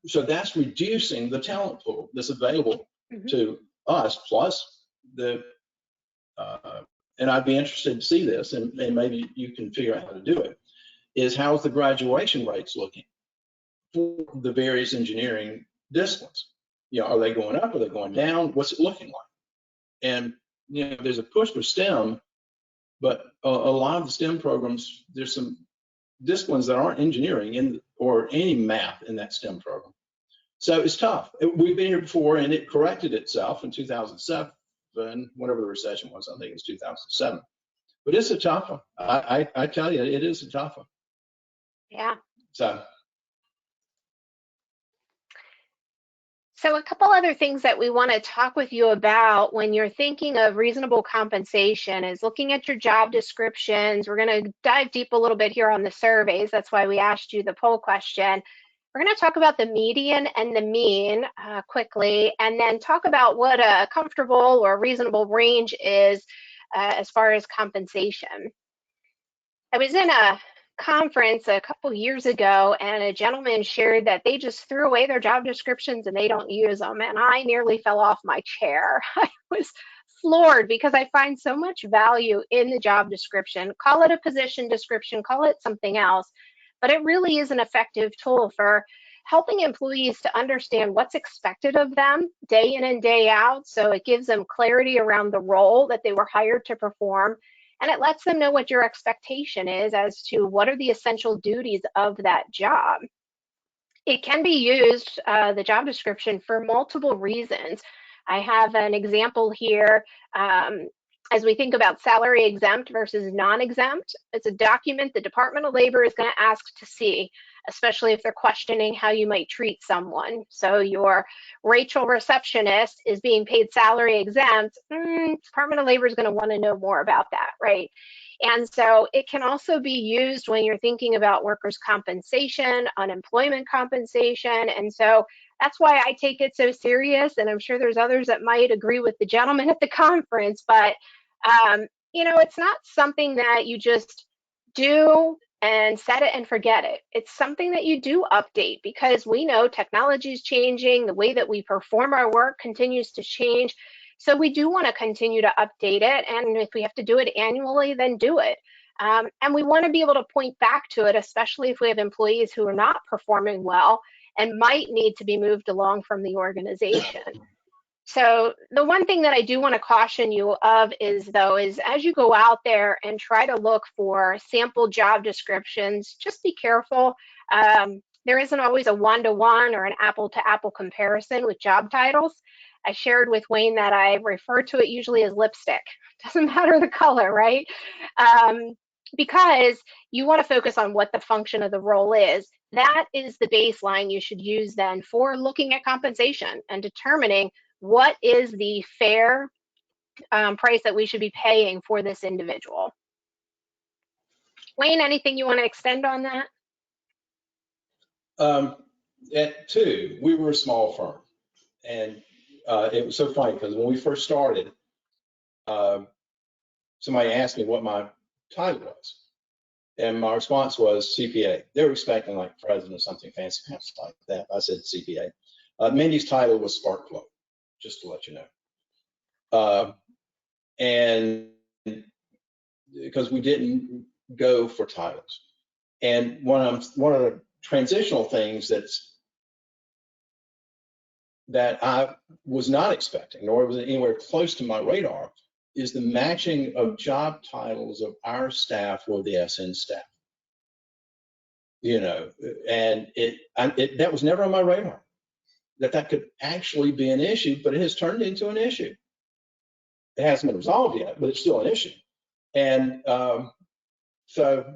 So that's reducing the talent pool that's available to us, plus the, and I'd be interested to see this, and maybe you can figure out how to do it, is how's the graduation rates looking for the various engineering disciplines? You know, are they going up? Are they going down? What's it looking like? And, you know, there's a push for STEM, but a lot of the STEM programs, there's some disciplines that aren't engineering or any math in that STEM program. So it's tough. We've been here before, and it corrected itself in 2007, whatever the recession was. I think it was 2007. But it's a tough one. I tell you, it is a tough one. Yeah. So a couple other things that we want to talk with you about when you're thinking of reasonable compensation is looking at your job descriptions. We're going to dive deep a little bit here on the surveys. That's why we asked you the poll question. We're going to talk about the median and the mean quickly, and then talk about what a comfortable or reasonable range is as far as compensation. I was in a conference a couple years ago, and a gentleman shared that they just threw away their job descriptions and they don't use them, and I nearly fell off my chair. I was floored because I find so much value in the job description. Call it a position description, call it something else, but it really is an effective tool for helping employees to understand what's expected of them day in and day out. So it gives them clarity around the role that they were hired to perform. And it lets them know what your expectation is as to what are the essential duties of that job. It can be used, the job description, for multiple reasons. I have an example here. As we think about salary exempt versus non-exempt, it's a document the Department of Labor is going to ask to see, especially if they're questioning how you might treat someone. So your Rachel receptionist is being paid salary exempt. Department of Labor is going to want to know more about that, right? And so it can also be used when you're thinking about workers' compensation, unemployment compensation. And so that's why I take it so serious. And I'm sure there's others that might agree with the gentleman at the conference, but you know, it's not something that you just do and set it and forget it. It's something that you do update, because we know technology is changing, the way that we perform our work continues to change. So we do want to continue to update it, and if we have to do it annually, then do it. And we want to be able to point back to it, especially if we have employees who are not performing well and might need to be moved along from the organization. So the one thing that I do want to caution you of is, though, is as you go out there and try to look for sample job descriptions, just be careful. There isn't always a one-to-one or an apple-to-apple comparison with job titles. I shared with Wayne that I refer to it usually as lipstick. Doesn't matter the color, right? Because you want to focus on what the function of the role is. That is the baseline you should use then for looking at compensation and determining what is the fair price that we should be paying for this individual. Wayne, anything you want to extend on that? At two, we were a small firm, and it was so funny because when we first started, somebody asked me what my title was, and my response was CPA. They were expecting like president or something fancy like that. I said CPA. Mindy's title was Spark Plug, just to let you know. And because we didn't go for titles. And one of the transitional things that I was not expecting, nor was it anywhere close to my radar, is the matching of job titles of our staff with the SN staff. You know, and that was never on my radar, that could actually be an issue, but it has turned into an issue. It hasn't been resolved yet, but it's still an issue. And so,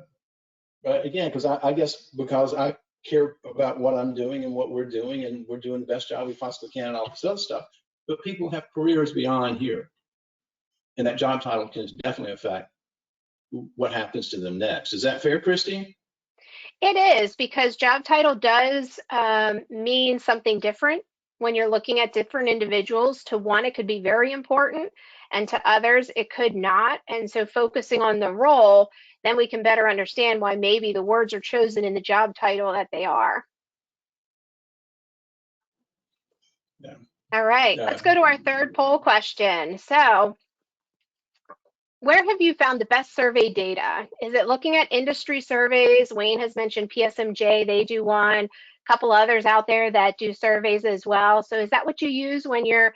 again, because I guess because I care about what I'm doing and what we're doing, and we're doing the best job we possibly can and all this other stuff, but people have careers beyond here. And that job title can definitely affect what happens to them next. Is that fair, Christy? It is, because job title does mean something different when you're looking at different individuals. To one, it could be very important, and to others, it could not. And so focusing on the role, then we can better understand why maybe the words are chosen in the job title that they are. Yeah. All right, let's go to our third poll question. So, where have you found the best survey data? Is it looking at industry surveys? Wayne has mentioned PSMJ, they do one. A couple others out there that do surveys as well. So is that what you use when you're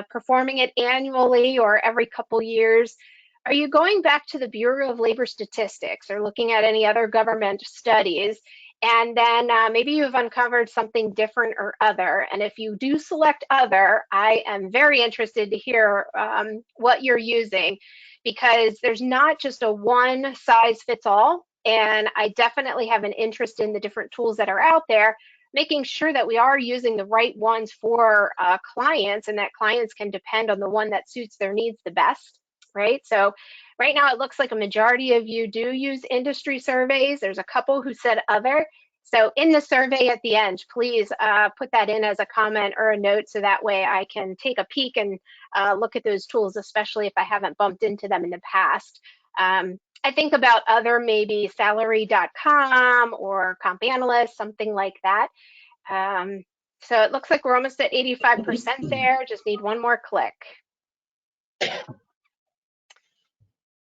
performing it annually or every couple years? Are you going back to the Bureau of Labor Statistics or looking at any other government studies? And then maybe you've uncovered something different or other. And if you do select other, I am very interested to hear what you're using, because there's not just a one size fits all. And I definitely have an interest in the different tools that are out there, making sure that we are using the right ones for clients, and that clients can depend on the one that suits their needs the best, right? So right now it looks like a majority of you do use industry surveys. There's a couple who said other. So in the survey at the end, please put that in as a comment or a note, so that way I can take a peek and look at those tools, especially if I haven't bumped into them in the past. I think about other, maybe salary.com or Comp Analyst, something like that. So it looks like we're almost at 85% there. Just need one more click. All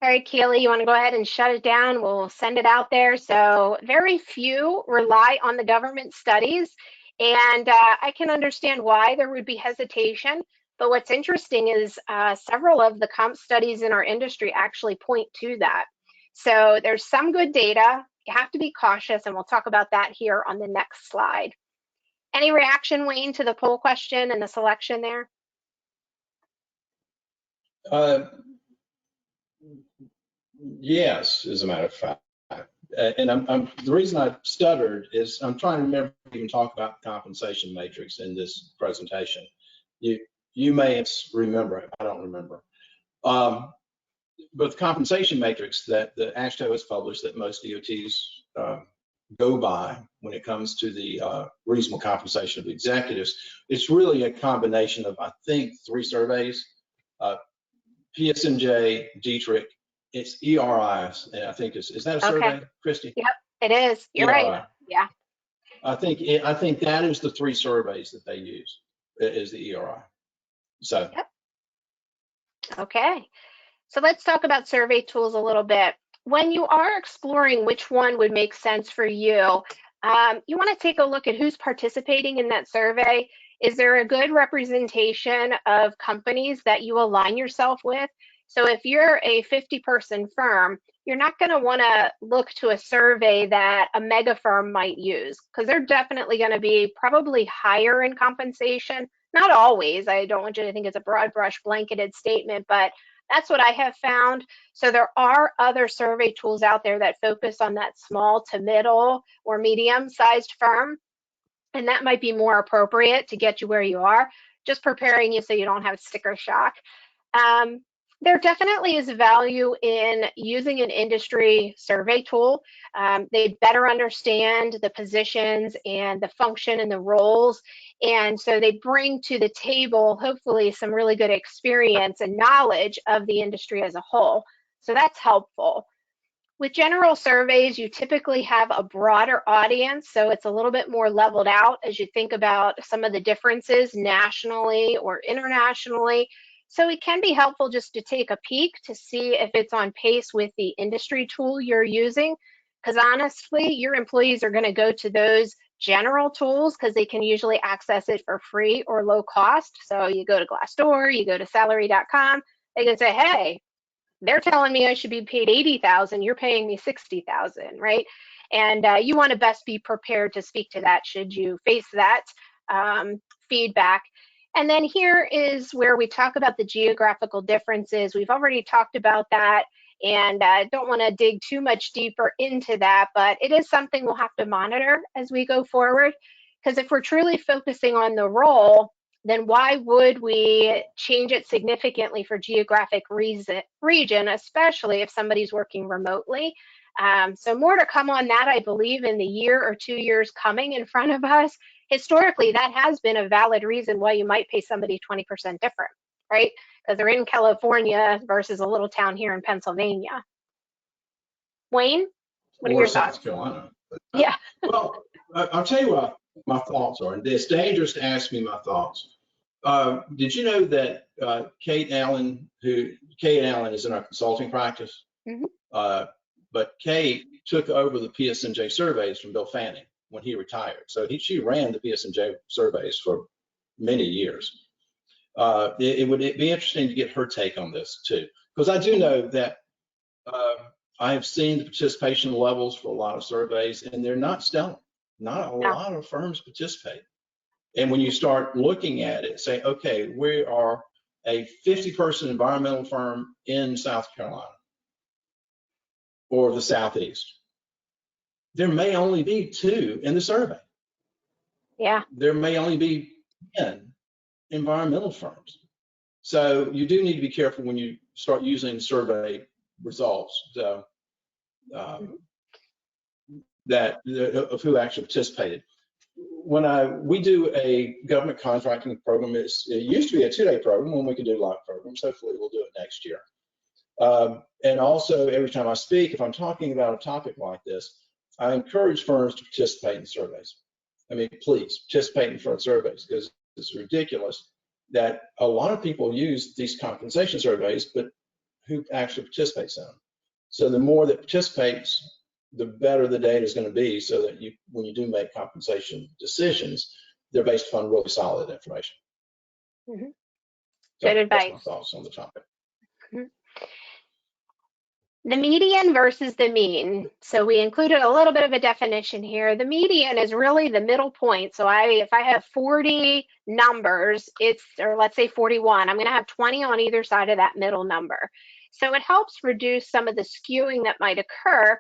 right, Keely, you want to go ahead and shut it down? We'll send it out there. So very few rely on the government studies, and I can understand why there would be hesitation. But what's interesting is several of the comp studies in our industry actually point to that. So there's some good data. You have to be cautious, and we'll talk about that here on the next slide. Any reaction, Wayne, to the poll question and the selection there? Yes, as a matter of fact. And the reason I stuttered is I'm trying to remember to even talk about the compensation matrix in this presentation. You may remember it, I don't remember. But the compensation matrix that the AASHTO has published, that most DOTs go by when it comes to the reasonable compensation of executives, it's really a combination of, I think, 3 surveys: PSMJ, Dietrich, it's ERIs, and I think is that a survey, Christy? Yep, it is. You're ERI. right. Yeah. I think that is the 3 surveys that they use, is the ERI. So. Yep. Okay. So let's talk about survey tools a little bit. When you are exploring which one would make sense for you, you want to take a look at who's participating in that survey. Is there a good representation of companies that you align yourself with? So if you're a 50-person firm, you're not going to want to look to a survey that a mega firm might use, because they're definitely going to be probably higher in compensation. Not always. I don't want you to think it's a broad brush blanketed statement, but that's what I have found. So there are other survey tools out there that focus on that small to middle or medium-sized firm, and that might be more appropriate to get you where you are, just preparing you so you don't have sticker shock. There definitely is value in using an industry survey tool. They better understand the positions and the function and the roles. And so they bring to the table, hopefully, some really good experience and knowledge of the industry as a whole. So that's helpful. With general surveys, you typically have a broader audience, so it's a little bit more leveled out as you think about some of the differences nationally or internationally. So it can be helpful just to take a peek to see if it's on pace with the industry tool you're using, because honestly, your employees are going to go to those general tools because they can usually access it for free or low cost. So you go to Glassdoor, you go to salary.com, they can say, hey, they're telling me I should be paid 80,000, you're paying me 60,000, right? And you want to best be prepared to speak to that should you face that feedback. And then here is where we talk about the geographical differences. We've already talked about that, and I don't want to dig too much deeper into that, but it is something we'll have to monitor as we go forward, because if we're truly focusing on the role, then why would we change it significantly for geographic region, especially if somebody's working remotely? So more to come on that, I believe, in the year or 2 years coming in front of us. Historically, that has been a valid reason why you might pay somebody 20% different, right? Because they're in California versus a little town here in Pennsylvania. Wayne, what are your thoughts? South Carolina. Yeah. Well, I'll tell you what my thoughts are. It's dangerous to ask me my thoughts. Did you know that Kate Allen is in our consulting practice? Mm-hmm. But Kate took over the PSNJ surveys from Bill Fanning when he retired. So she ran the PSNJ surveys for many years. It would be interesting to get her take on this too, because I do know that I have seen the participation levels for a lot of surveys, and they're not stellar. Not a lot of firms participate. And when you start looking at it, say, okay, we are a 50-person environmental firm in South Carolina or the Southeast. There may only be 2 in the survey. Yeah. There may only be 10 environmental firms. So you do need to be careful when you start using survey results of who actually participated. When we do a government contracting program, it used to be a 2-day program when we could do live programs. Hopefully we'll do it next year. And also every time I speak, if I'm talking about a topic like this, I encourage firms to participate in surveys. I mean, please participate in firm surveys, because it's ridiculous that a lot of people use these compensation surveys, but who actually participates in them? So the more that participates, the better the data is going to be, so that when you do make compensation decisions, they're based upon really solid information. Mm-hmm. So Good advice. that's my thoughts on the topic. Mm-hmm. The median versus the mean. So we included a little bit of a definition here. The median is really the middle point. So if I have 40 numbers, or let's say 41, I'm going to have 20 on either side of that middle number. So it helps reduce some of the skewing that might occur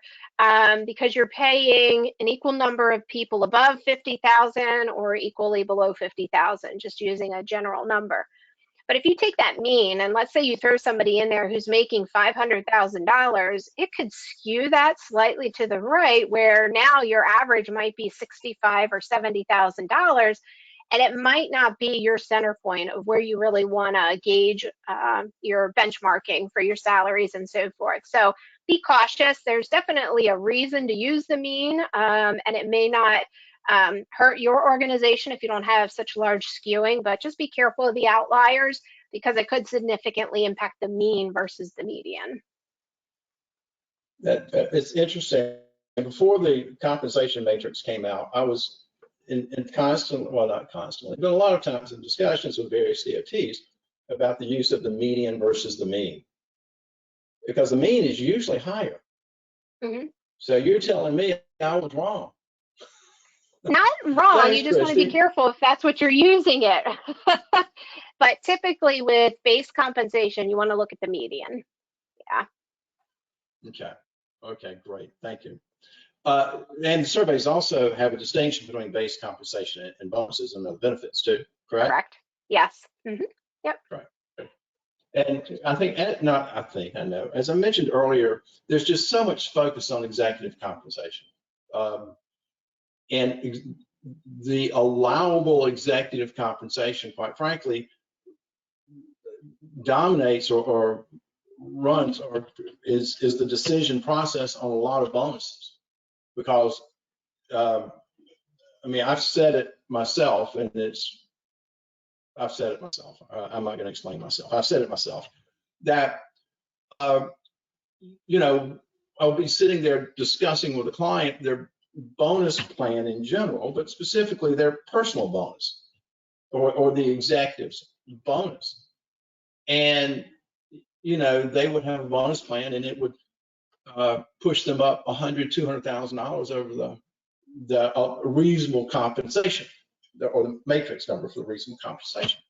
because you're paying an equal number of people above 50,000 or equally below 50,000, just using a general number. But if you take that mean, and let's say you throw somebody in there who's making $500,000, it could skew that slightly to the right, where now your average might be $65,000 or $70,000, and it might not be your center point of where you really want to gauge your benchmarking for your salaries and so forth. So be cautious. There's definitely a reason to use the mean, and it may not hurt your organization if you don't have such large skewing, but just be careful of the outliers, because it could significantly impact the mean versus the median. It's interesting. Before the compensation matrix came out, I was in constant, well, not constantly, but a lot of times in discussions with various DOTs about the use of the median versus the mean, because the mean is usually higher. Mm-hmm. So you're telling me I was wrong. Not wrong. Thanks, you just Christy. want to be careful if that's what you're using it. But typically with base compensation, you want to look at the median. Yeah. Okay, great. Thank you. And surveys also have a distinction between base compensation and bonuses and other benefits too, correct? Correct. Yes. Mm-hmm. Yep. Right. And I know, as I mentioned earlier, there's just so much focus on executive compensation. And the allowable executive compensation, quite frankly, dominates or runs or is the decision process on a lot of bonuses. Because I mean, I've said it myself, and I've said it myself. I'm not going to explain myself. I've said it myself that you know, I'll be sitting there discussing with a client their bonus plan in general, but specifically their personal bonus or the executive's bonus. And, you know, they would have a bonus plan and it would push them up $100,000, $200,000 over the reasonable compensation or the matrix number for the reasonable compensation.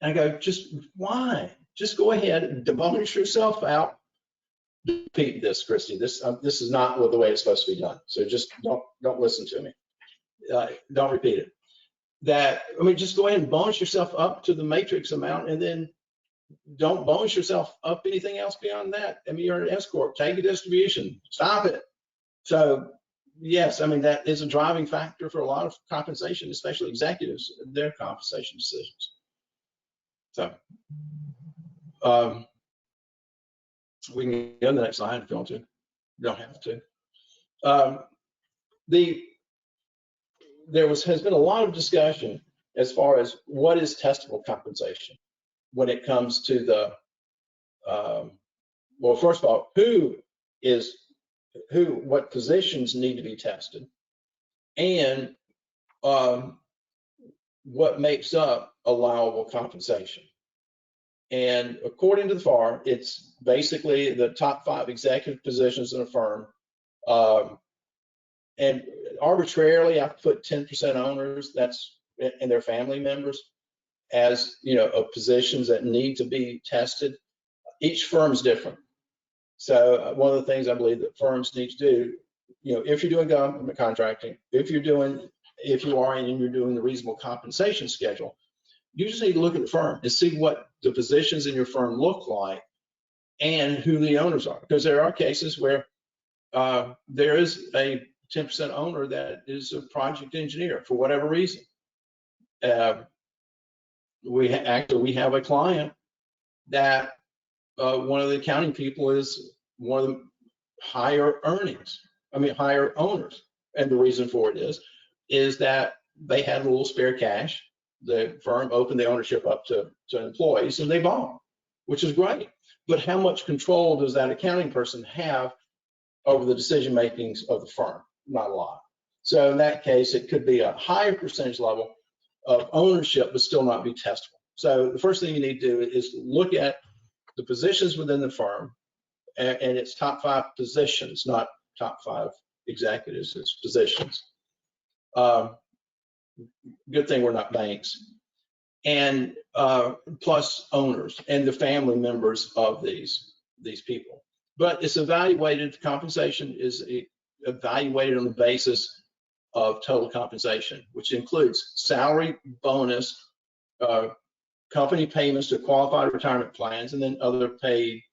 And I go, just why? Just go ahead and bonus yourself out. Repeat this, Christy. This is not the way it's supposed to be done. So just don't listen to me. Don't repeat it. that, I mean, just go ahead and bonus yourself up to the matrix amount, and then don't bonus yourself up anything else beyond that. I mean, you're an S corp, take a distribution, stop it. So yes, I mean, that is a driving factor for a lot of compensation, especially executives, their compensation decisions. So we can go to the next slide if you want to. You don't have to. There has been a lot of discussion as far as what is testable compensation when it comes to the, well, first of all, what positions need to be tested, and what makes up allowable compensation. And according to the FAR, it's basically the top 5 executive positions in a firm. And arbitrarily, I've put 10% owners, that's, and their family members, as, you know, of positions that need to be tested. Each firm's different. So one of the things I believe that firms need to do, you know, if you're doing government contracting, if you're doing the reasonable compensation schedule, you just need to look at the firm and see what the positions in your firm look like and who the owners are. Because there are cases where there is a 10% owner that is a project engineer for whatever reason. We have a client that one of the accounting people is one of the higher owners. And the reason for it is that they had a little spare cash. The firm opened the ownership up to employees, and they bought, which is great. But how much control does that accounting person have over the decision makings of the firm? Not a lot. So in that case, it could be a higher percentage level of ownership, but still not be testable. So the first thing you need to do is look at the positions within the firm and its top 5 positions, not top 5 executives, it's positions. Good thing we're not banks. And plus owners and the family members of these people. But it's evaluated, compensation is evaluated on the basis of total compensation, which includes salary, bonus, company payments to qualified retirement plans, and then other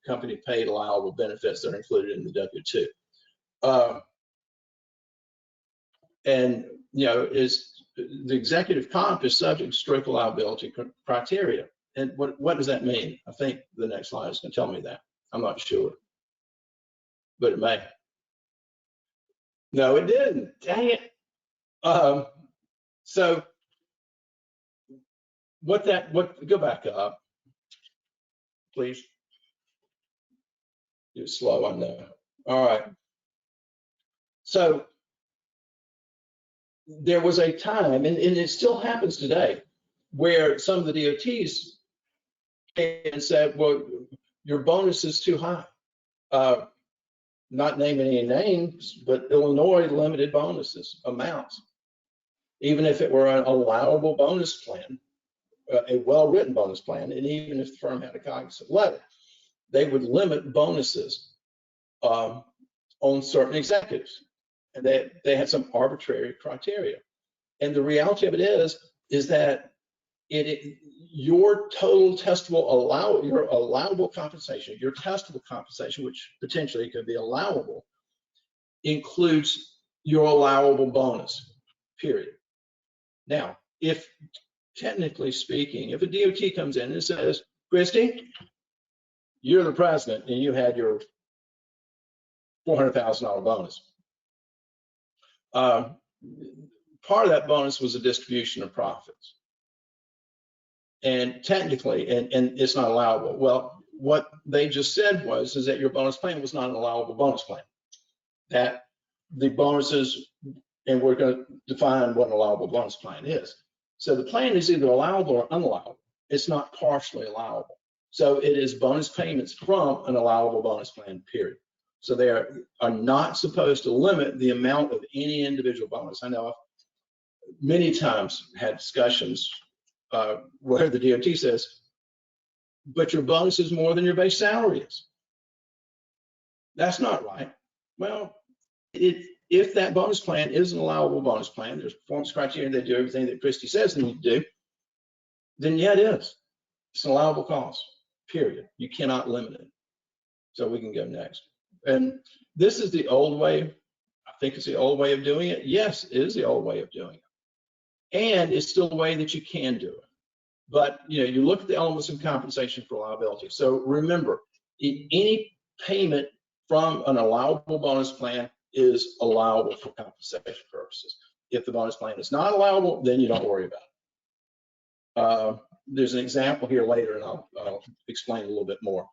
company paid allowable benefits that are included in the W-2. And, you know, the executive comp is subject to strict allowability criteria. And what does that mean? I think the next slide is going to tell me that. I'm not sure, but it may. No, it didn't. Dang it. So go back up, please. You're slow, I know. All right. So there was a time, and it still happens today, where some of the DOTs came and said, well, your bonus is too high. Not naming any names, but Illinois limited bonuses, amounts. Even if it were an allowable bonus plan, a well-written bonus plan, and even if the firm had a cognizant letter, they would limit bonuses on certain executives. And they had some arbitrary criteria. And the reality of it is that your total testable your allowable compensation, your testable compensation, which potentially could be allowable, includes your allowable bonus, period. Now, if technically speaking, if a DOT comes in and says, Christy, you're the president and you had your $400,000 bonus. Part of that bonus was a distribution of profits. And technically, and it's not allowable. Well, what they just said is that your bonus plan was not an allowable bonus plan. That the bonuses, and we're going to define what an allowable bonus plan is. So the plan is either allowable or unallowable. It's not partially allowable. So it is bonus payments from an allowable bonus plan, period. So they are not supposed to limit the amount of any individual bonus. I know I've many times had discussions where the DOT says, but your bonus is more than your base salary is. That's not right. Well, if that bonus plan is an allowable bonus plan, there's performance criteria, they do everything that Christy says they need to do, then yeah, it is. It's an allowable cost, period. You cannot limit it. So we can go next. And this is the old way. I think it's the old way of doing it. Yes, it is the old way of doing it. And it's still the way that you can do it. But you look at the elements of compensation for liability. So remember, any payment from an allowable bonus plan is allowable for compensation purposes. If the bonus plan is not allowable, then you don't worry about it. There's an example here later, and I'll explain a little bit more.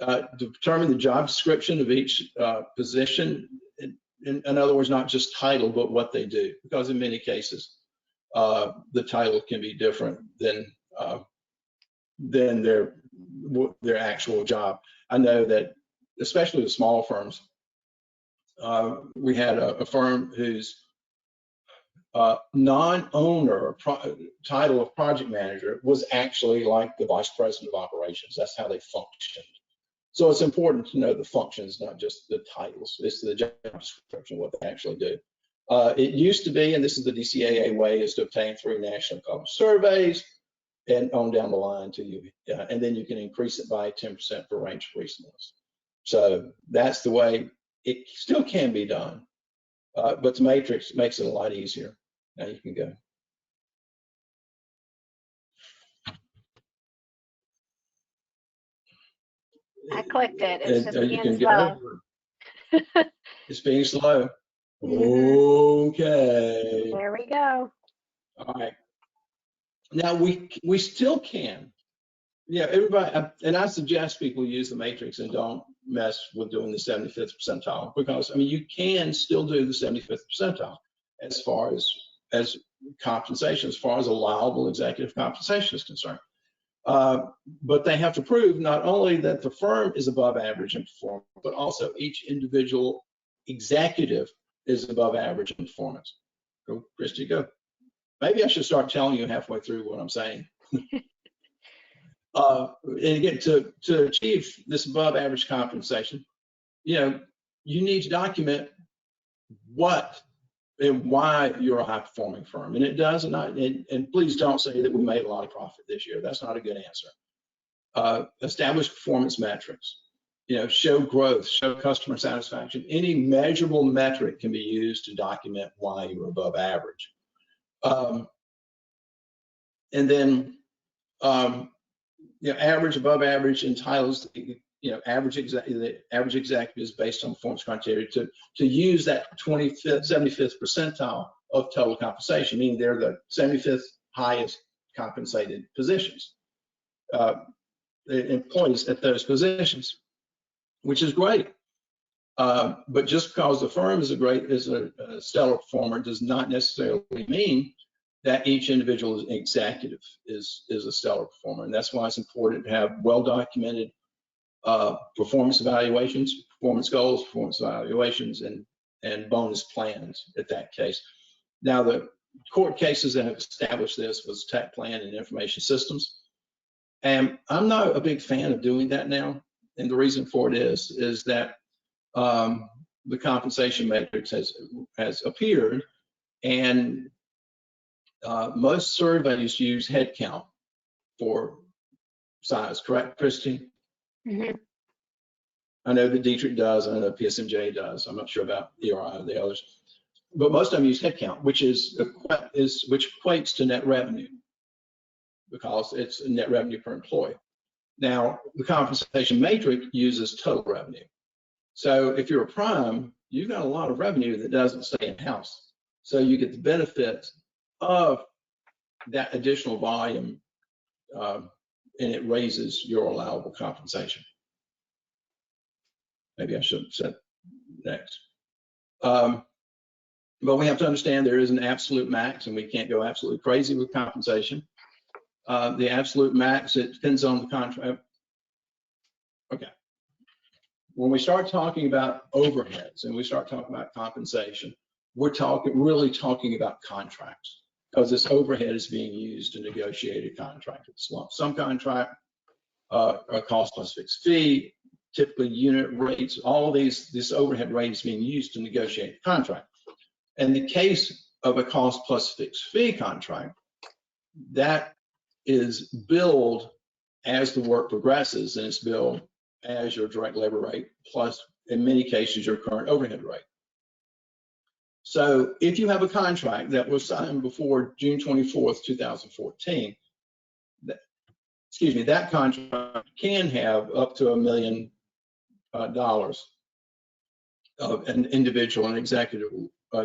To determine the job description of each position, in other words, not just title, but what they do, because in many cases, the title can be different than their actual job. I know that, especially with small firms, we had a firm whose non-owner title of project manager was actually like the vice president of operations. That's how they functioned. So it's important to know the functions, not just the titles. It's the job description, what they actually do. It used to be, and this is the DCAA way, is to obtain 3 national coverage surveys and on down the line to you. And then you can increase it by 10% for range of reasonableness. So that's the way it still can be done. But the matrix makes it a lot easier. Now you can go. I clicked it. It's just being slow. It's being slow. Okay. There we go. All right. Now we still can. Yeah, everybody, and I suggest people use the matrix and don't mess with doing the 75th percentile, because I mean you can still do the 75th percentile as far as compensation, as far as allowable executive compensation is concerned. But they have to prove not only that the firm is above average in performance, but also each individual executive is above average in performance. Go, Christy, go. Maybe I should start telling you halfway through what I'm saying. And again, to achieve this above average compensation, you need to document what and why you're a high performing firm. And it does, and please don't say that we made a lot of profit this year. That's not a good answer. Establish performance metrics. Show growth, show customer satisfaction. Any measurable metric can be used to document why you're above average. And then, average, above average entitles, average executives based on performance criteria to use that 75th percentile of total compensation, meaning they're the 75th highest compensated positions, employees at those positions, which is great. But just because the firm is a stellar performer does not necessarily mean that each individual executive is a stellar performer. And that's why it's important to have well-documented performance evaluations, performance goals, performance evaluations, and bonus plans at that case. Now, the court cases that have established this was tech plan and information systems. And I'm not a big fan of doing that now. And the reason for it is that the compensation matrix has appeared, and most surveys use headcount for size, correct, Christy? Mm-hmm. I know that Dietrich does, I know PSMJ does. I'm not sure about ERI or the others, but most of them use headcount, which equates to net revenue, because it's net revenue per employee. Now, the compensation matrix uses total revenue. So if you're a prime, you've got a lot of revenue that doesn't stay in-house. So you get the benefits of that additional volume, and it raises your allowable compensation. Maybe I should have said next. But we have to understand there is an absolute max, and we can't go absolutely crazy with compensation. The absolute max, it depends on the contract. Okay. When we start talking about overheads and we start talking about compensation, we're really talking about contracts, because this overhead is being used to negotiate a contract. It's lump sum contract, a cost plus fixed fee, typically unit rates, all this overhead rate is being used to negotiate the contract. In the case of a cost plus fixed fee contract, that is billed as the work progresses, and it's billed as your direct labor rate plus, in many cases, your current overhead rate. So if you have a contract that was signed before June 24th, 2014, that contract can have up to $1 million of an individual and executive,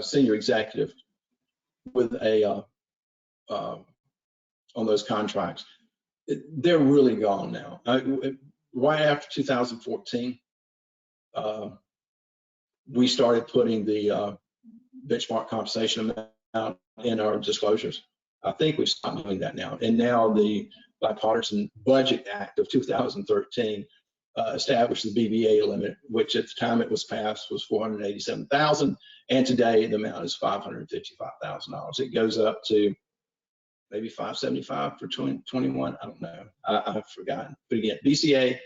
senior executive with a on those contracts. They're really gone now. Right after 2014, we started putting the benchmark compensation amount in our disclosures. I think we've stopped doing that now. And now the Bipartisan Budget Act of 2013 established the BBA limit, which at the time it was passed was $487,000, and today the amount is $555,000. It goes up to maybe $575 for 2021. I don't know. I've forgotten. But again, BCA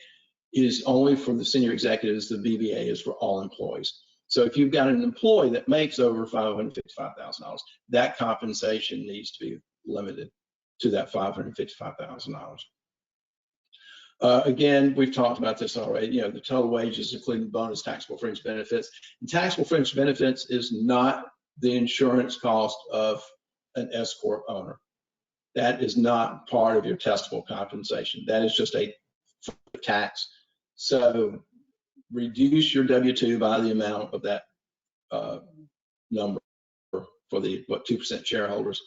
is only for the senior executives. The BBA is for all employees. So if you've got an employee that makes over $555,000, that compensation needs to be limited to that $555,000. Again, we've talked about this already. The total wages, including bonus, taxable fringe benefits. And taxable fringe benefits is not the insurance cost of an S Corp owner. That is not part of your testable compensation. That is just a tax. So reduce your W-2 by the amount of that number for the 2% shareholders.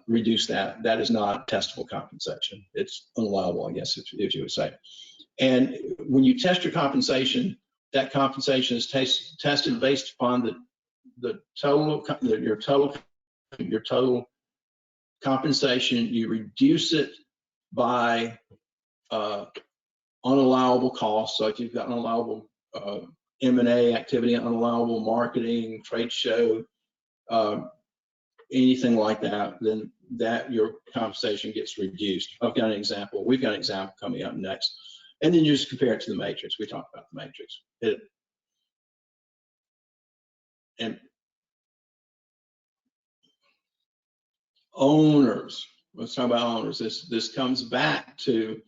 Reduce that. That is not testable compensation. It's unallowable, I guess, if you would say. And when you test your compensation, that compensation is tested based upon your total compensation. You reduce it by unallowable costs. So if you've got unallowable M&A activity, unallowable marketing, trade show, anything like that, then your compensation gets reduced. I've got an example. We've got an example coming up next. And then you just compare it to the matrix. We talked about the matrix. And owners, let's talk about owners. This comes back to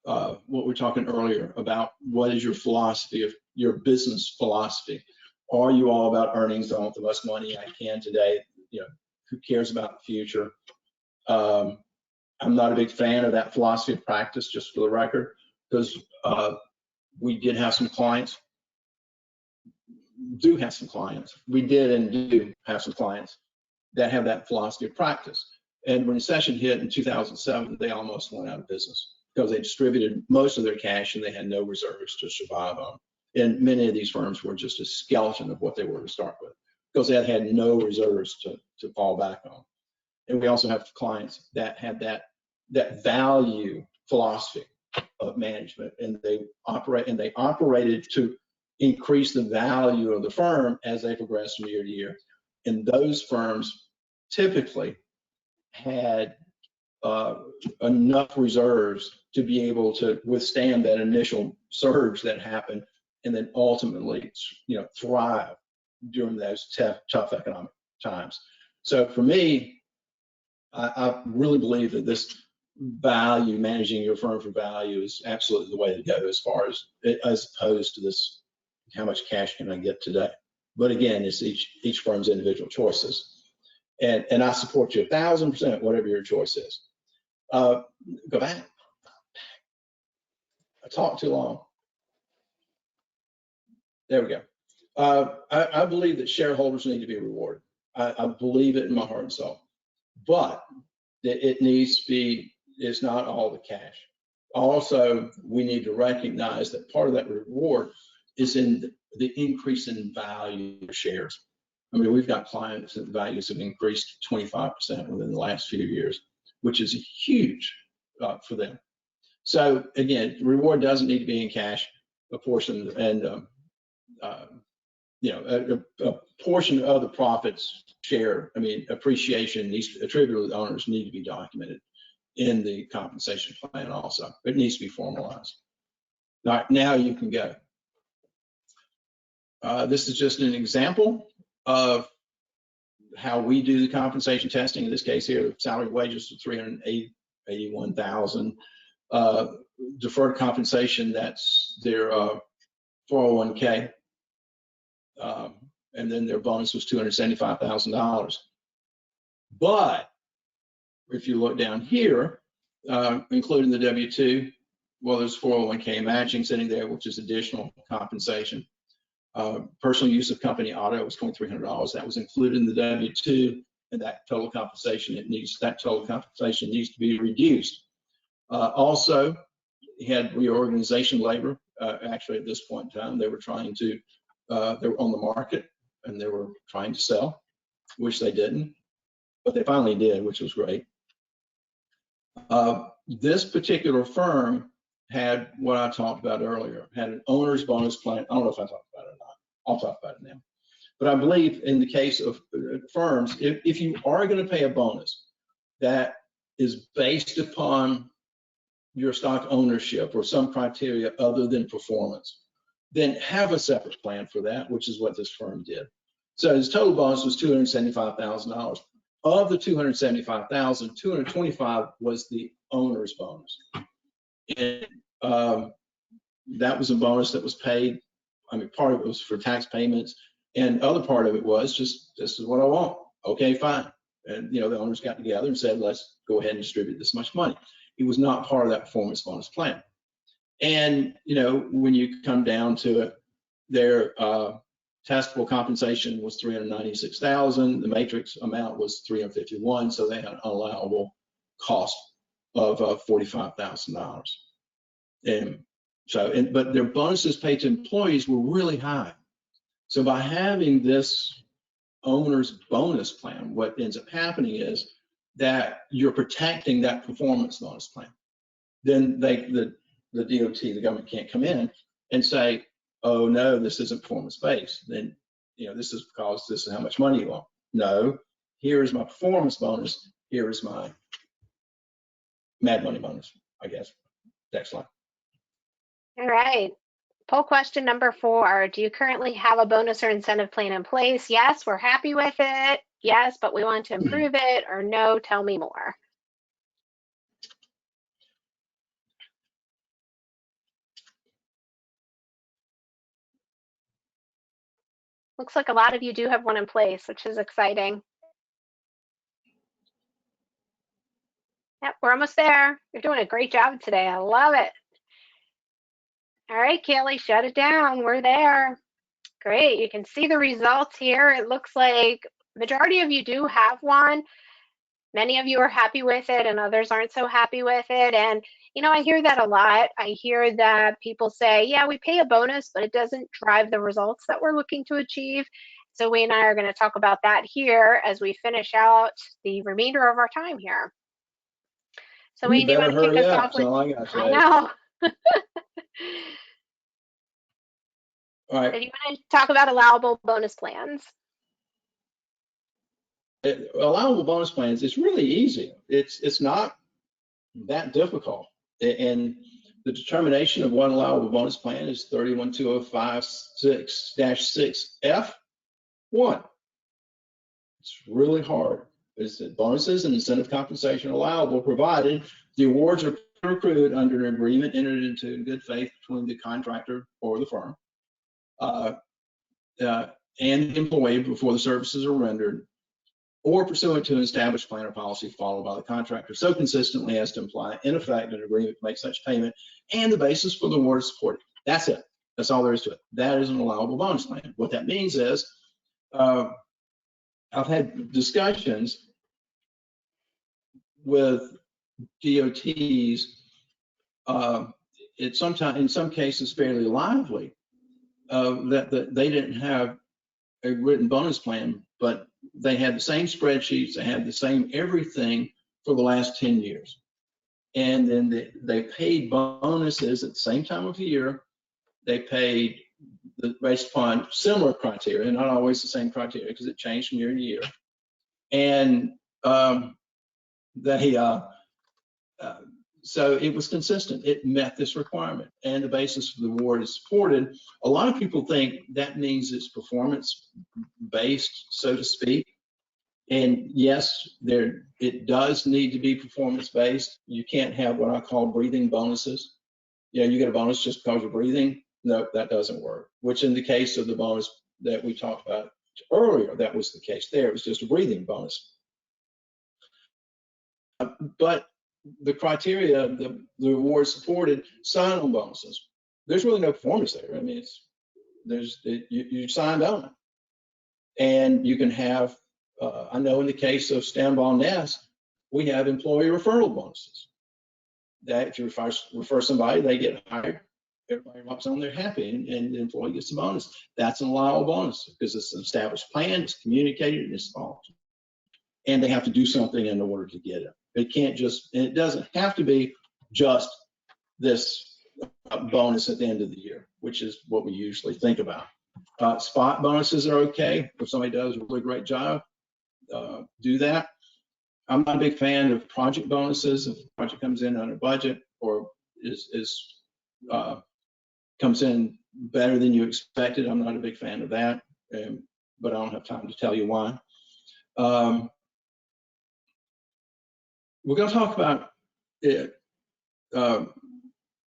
what we were talking earlier about what is your philosophy, of your business philosophy. Are you all about earnings? I want the most money I can today. Who cares about the future? I'm not a big fan of that philosophy of practice, just for the record, because we did have some clients, we did and do have some clients that have that philosophy of practice. And when recession hit in 2007, they almost went out of business because they distributed most of their cash and they had no reserves to survive on. And many of these firms were just a skeleton of what they were to start with, because they had no reserves to fall back on. And we also have clients that had that value philosophy of management, and they operated to increase the value of the firm as they progressed from year to year. And those firms typically had enough reserves to be able to withstand that initial surge that happened, and then ultimately, thrive during those tough economic times. So for me, I really believe that this value, managing your firm for value, is absolutely the way to go, as opposed to this, how much cash can I get today? But again, it's each firm's individual choices. And I support you 1,000%, whatever your choice is. Go back. I talked too long. There we go. I believe that shareholders need to be rewarded. I believe it in my heart and soul. But it needs to be, it's not all the cash. Also, we need to recognize that part of that reward is in the increase in value of shares. I mean, we've got clients that values have increased 25% within the last few years, which is huge for them. So again, reward doesn't need to be in cash. A portion, and a portion of the profits share, appreciation needs to attributable to the owners need to be documented in the compensation plan also. It needs to be formalized. All right, now you can go. This is just an example of how we do the compensation testing. In this case here, salary wages are $381,000. Deferred compensation, that's their 401k. And then their bonus was $275,000. But if you look down here, including the W-2, well, there's 401k matching sitting there, which is additional compensation. Personal use of company auto was $2,300. That was included in the W-2, and that total compensation needs to be reduced. Also, he had reorganization labor. Actually, at this point in time, they were trying to, they were on the market and they were trying to sell, which they didn't, but they finally did, which was great. This particular firm had what I talked about earlier, had an owner's bonus plan. I don't know if I talked about it or not. I'll talk about it now. But I believe in the case of firms, if you are going to pay a bonus that is based upon your stock ownership or some criteria other than performance, then have a separate plan for that, which is what this firm did. So his total bonus was $275,000. Of the $275,000, $225,000 was the owner's bonus. And that was a bonus that was paid. I mean, part of it was for tax payments, and other part of it was just, this is what I want. Okay, fine. And the owners got together and said, let's go ahead and distribute this much money. It was not part of that performance bonus plan. And when you come down to it, their taxable compensation was $396,000. The matrix amount was $351,000, so they had an allowable cost of $45,000. And so, but their bonuses paid to employees were really high. So by having this owner's bonus plan, what ends up happening is that you're protecting that performance bonus plan. Then the DOT, the government, can't come in and say, oh no, this isn't performance based. Then this is because this is how much money you want. No, here is my performance bonus. Here is my mad money bonus, I guess. Next slide. All right. Poll question number 4. Do you currently have a bonus or incentive plan in place? Yes, we're happy with it. Yes, but we want to improve it. Or no, tell me more. Looks like a lot of you do have one in place, which is exciting. Yep, we're almost there. You're doing a great job today. I love it. All right, Kaylee, shut it down. We're there. Great. You can see the results here. It looks like majority of you do have one. Many of you are happy with it and others aren't so happy with it. And, I hear that a lot. I hear that people say, yeah, we pay a bonus, but it doesn't drive the results that we're looking to achieve. So Wayne and I are going to talk about that here as we finish out the remainder of our time here. So Wayne, do you want to kick us off with? I know. All right. So you want to talk about allowable bonus plans? Allowable bonus plans, it's really easy. It's not that difficult. And the determination of what allowable bonus plan is 312056-6F1. It's really hard. It's that bonuses and incentive compensation are allowable provided the awards are accrued under an agreement entered into in good faith between the contractor or the firm and the employee before the services are rendered, or pursuant to an established plan or policy followed by the contractor so consistently as to imply in effect an agreement to make such payment and the basis for the award is supported. That's it. That's all there is to it. That is an allowable bonus plan. What that means is I've had discussions with DOTs in some cases fairly lively that they didn't have a written bonus plan, but they had the same spreadsheets, they had the same everything for the last 10 years. And then they paid bonuses at the same time of year. They paid based upon similar criteria, not always the same criteria because it changed from year to year. And So it was consistent. It met this requirement, and the basis for the award is supported. A lot of people think that means it's performance based, so to speak. And yes, it does need to be performance based. You can't have what I call breathing bonuses. You know, you get a bonus just because you're breathing. No, that doesn't work. Which in the case of the bonus that we talked about earlier, that was the case there. It was just a breathing bonus. But the criteria, the award supported sign-on bonuses. There's really no performance there. I mean, you signed on, and you can have. I know in the case of Stanball Nest, we have employee referral bonuses. That if you refer somebody, they get hired. Everybody walks on there happy, and the employee gets a bonus. That's an allowable bonus because it's an established plan, it's communicated, and it's followed. And they have to do something in order to get it. It can't just, and it doesn't have to be just this bonus at the end of the year, which is what we usually think about. Spot bonuses are okay. If somebody does a really great job, do that. I'm not a big fan of project bonuses. If the project comes in under budget or comes in better than you expected, I'm not a big fan of that. But I don't have time to tell you why. We're going to talk about it.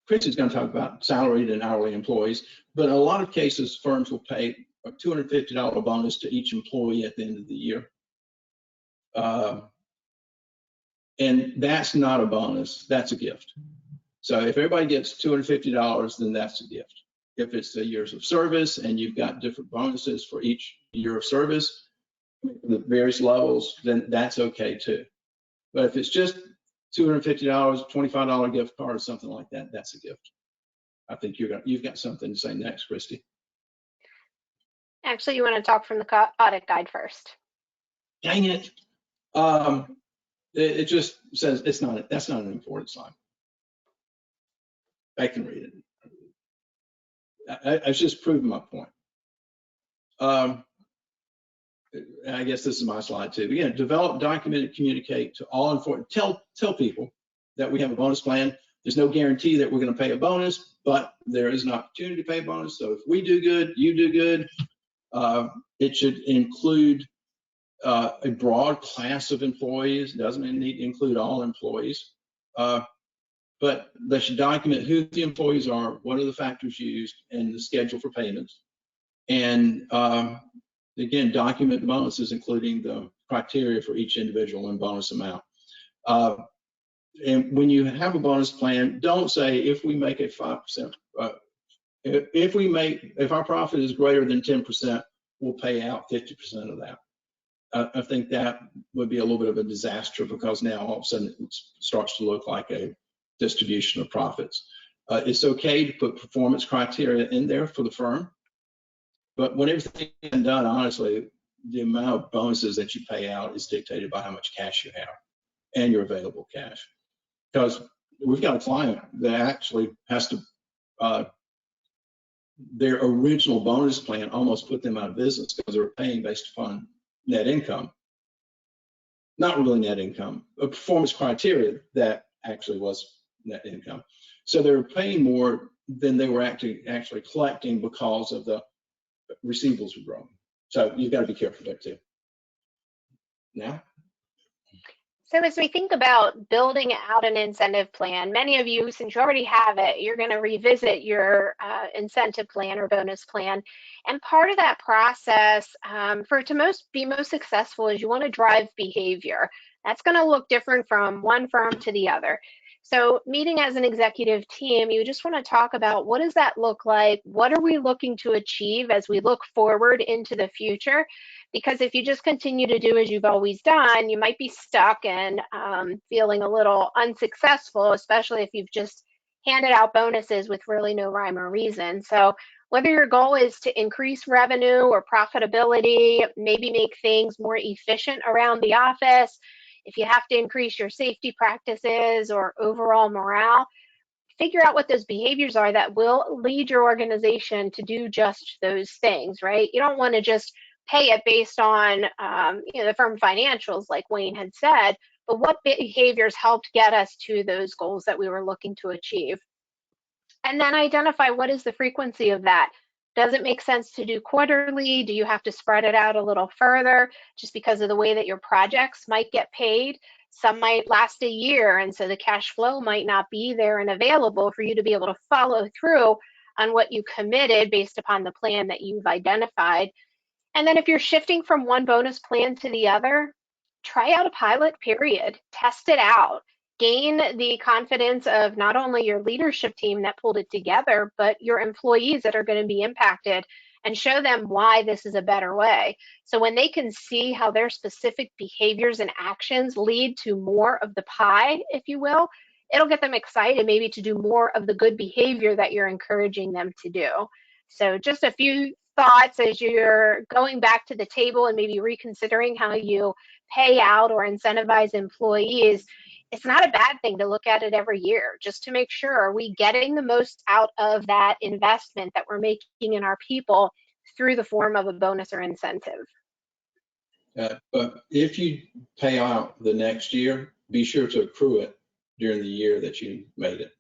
Christy's going to talk about salaried and hourly employees, but in a lot of cases, firms will pay a $250 bonus to each employee at the end of the year. And that's not a bonus, that's a gift. So if everybody gets $250, then that's a gift. If it's the years of service and you've got different bonuses for each year of service, the various levels, then that's okay too. But if it's just $250, $25 gift card or something like that, that's a gift. I think you've got something to say next, Christy. Actually, you want to talk from the audit guide first. Dang it. It just says that's not an important slide. I can read it. I just proved my point. I guess this is my slide too. Again, develop, document, and communicate to all important. Tell people that we have a bonus plan. There's no guarantee that we're going to pay a bonus, but there is an opportunity to pay a bonus. So if we do good, you do good. It should include a broad class of employees. It doesn't need to include all employees, but they should document who the employees are, what are the factors used, and the schedule for payments. And again, document bonuses, including the criteria for each individual and bonus amount. And when you have a bonus plan, don't say if we make a 5%, if our profit is greater than 10%, we'll pay out 50% of that. I think that would be a little bit of a disaster because now all of a sudden it starts to look like a distribution of profits. It's okay to put performance criteria in there for the firm, but when everything's done, honestly, the amount of bonuses that you pay out is dictated by how much cash you have and your available cash. Because we've got a client that actually has to, their original bonus plan almost put them out of business because they were paying based upon net income. Not really net income, a performance criteria that actually was net income. So they were paying more than they were actually collecting because of the receivables were growing. So you've got to be careful there too. Now? So as we think about building out an incentive plan, many of you, since you already have it, you're going to revisit your incentive plan or bonus plan. And part of that process for it to be most successful is you want to drive behavior. That's going to look different from one firm to the other. So meeting as an executive team, you just want to talk about what does that look like? What are we looking to achieve as we look forward into the future? Because if you just continue to do as you've always done, you might be stuck and feeling a little unsuccessful, especially if you've just handed out bonuses with really no rhyme or reason. So whether your goal is to increase revenue or profitability, maybe make things more efficient around the office, if you have to increase your safety practices or overall morale, figure out what those behaviors are that will lead your organization to do just those things, right? You don't want to just pay it based on the firm financials, like Wayne had said, but what behaviors helped get us to those goals that we were looking to achieve. And then identify what is the frequency of that. Does it make sense to do quarterly? Do you have to spread it out a little further just because of the way that your projects might get paid? Some might last a year, and so the cash flow might not be there and available for you to be able to follow through on what you committed based upon the plan that you've identified. And then if you're shifting from one bonus plan to the other, try out a pilot period, test it out, gain the confidence of not only your leadership team that pulled it together, but your employees that are going to be impacted, and show them why this is a better way. So when they can see how their specific behaviors and actions lead to more of the pie, if you will, it'll get them excited maybe to do more of the good behavior that you're encouraging them to do. So just a few thoughts as you're going back to the table and maybe reconsidering how you pay out or incentivize employees. It's not a bad thing to look at it every year just to make sure, are we getting the most out of that investment that we're making in our people through the form of a bonus or incentive. But if you pay out the next year, be sure to accrue it during the year that you made it.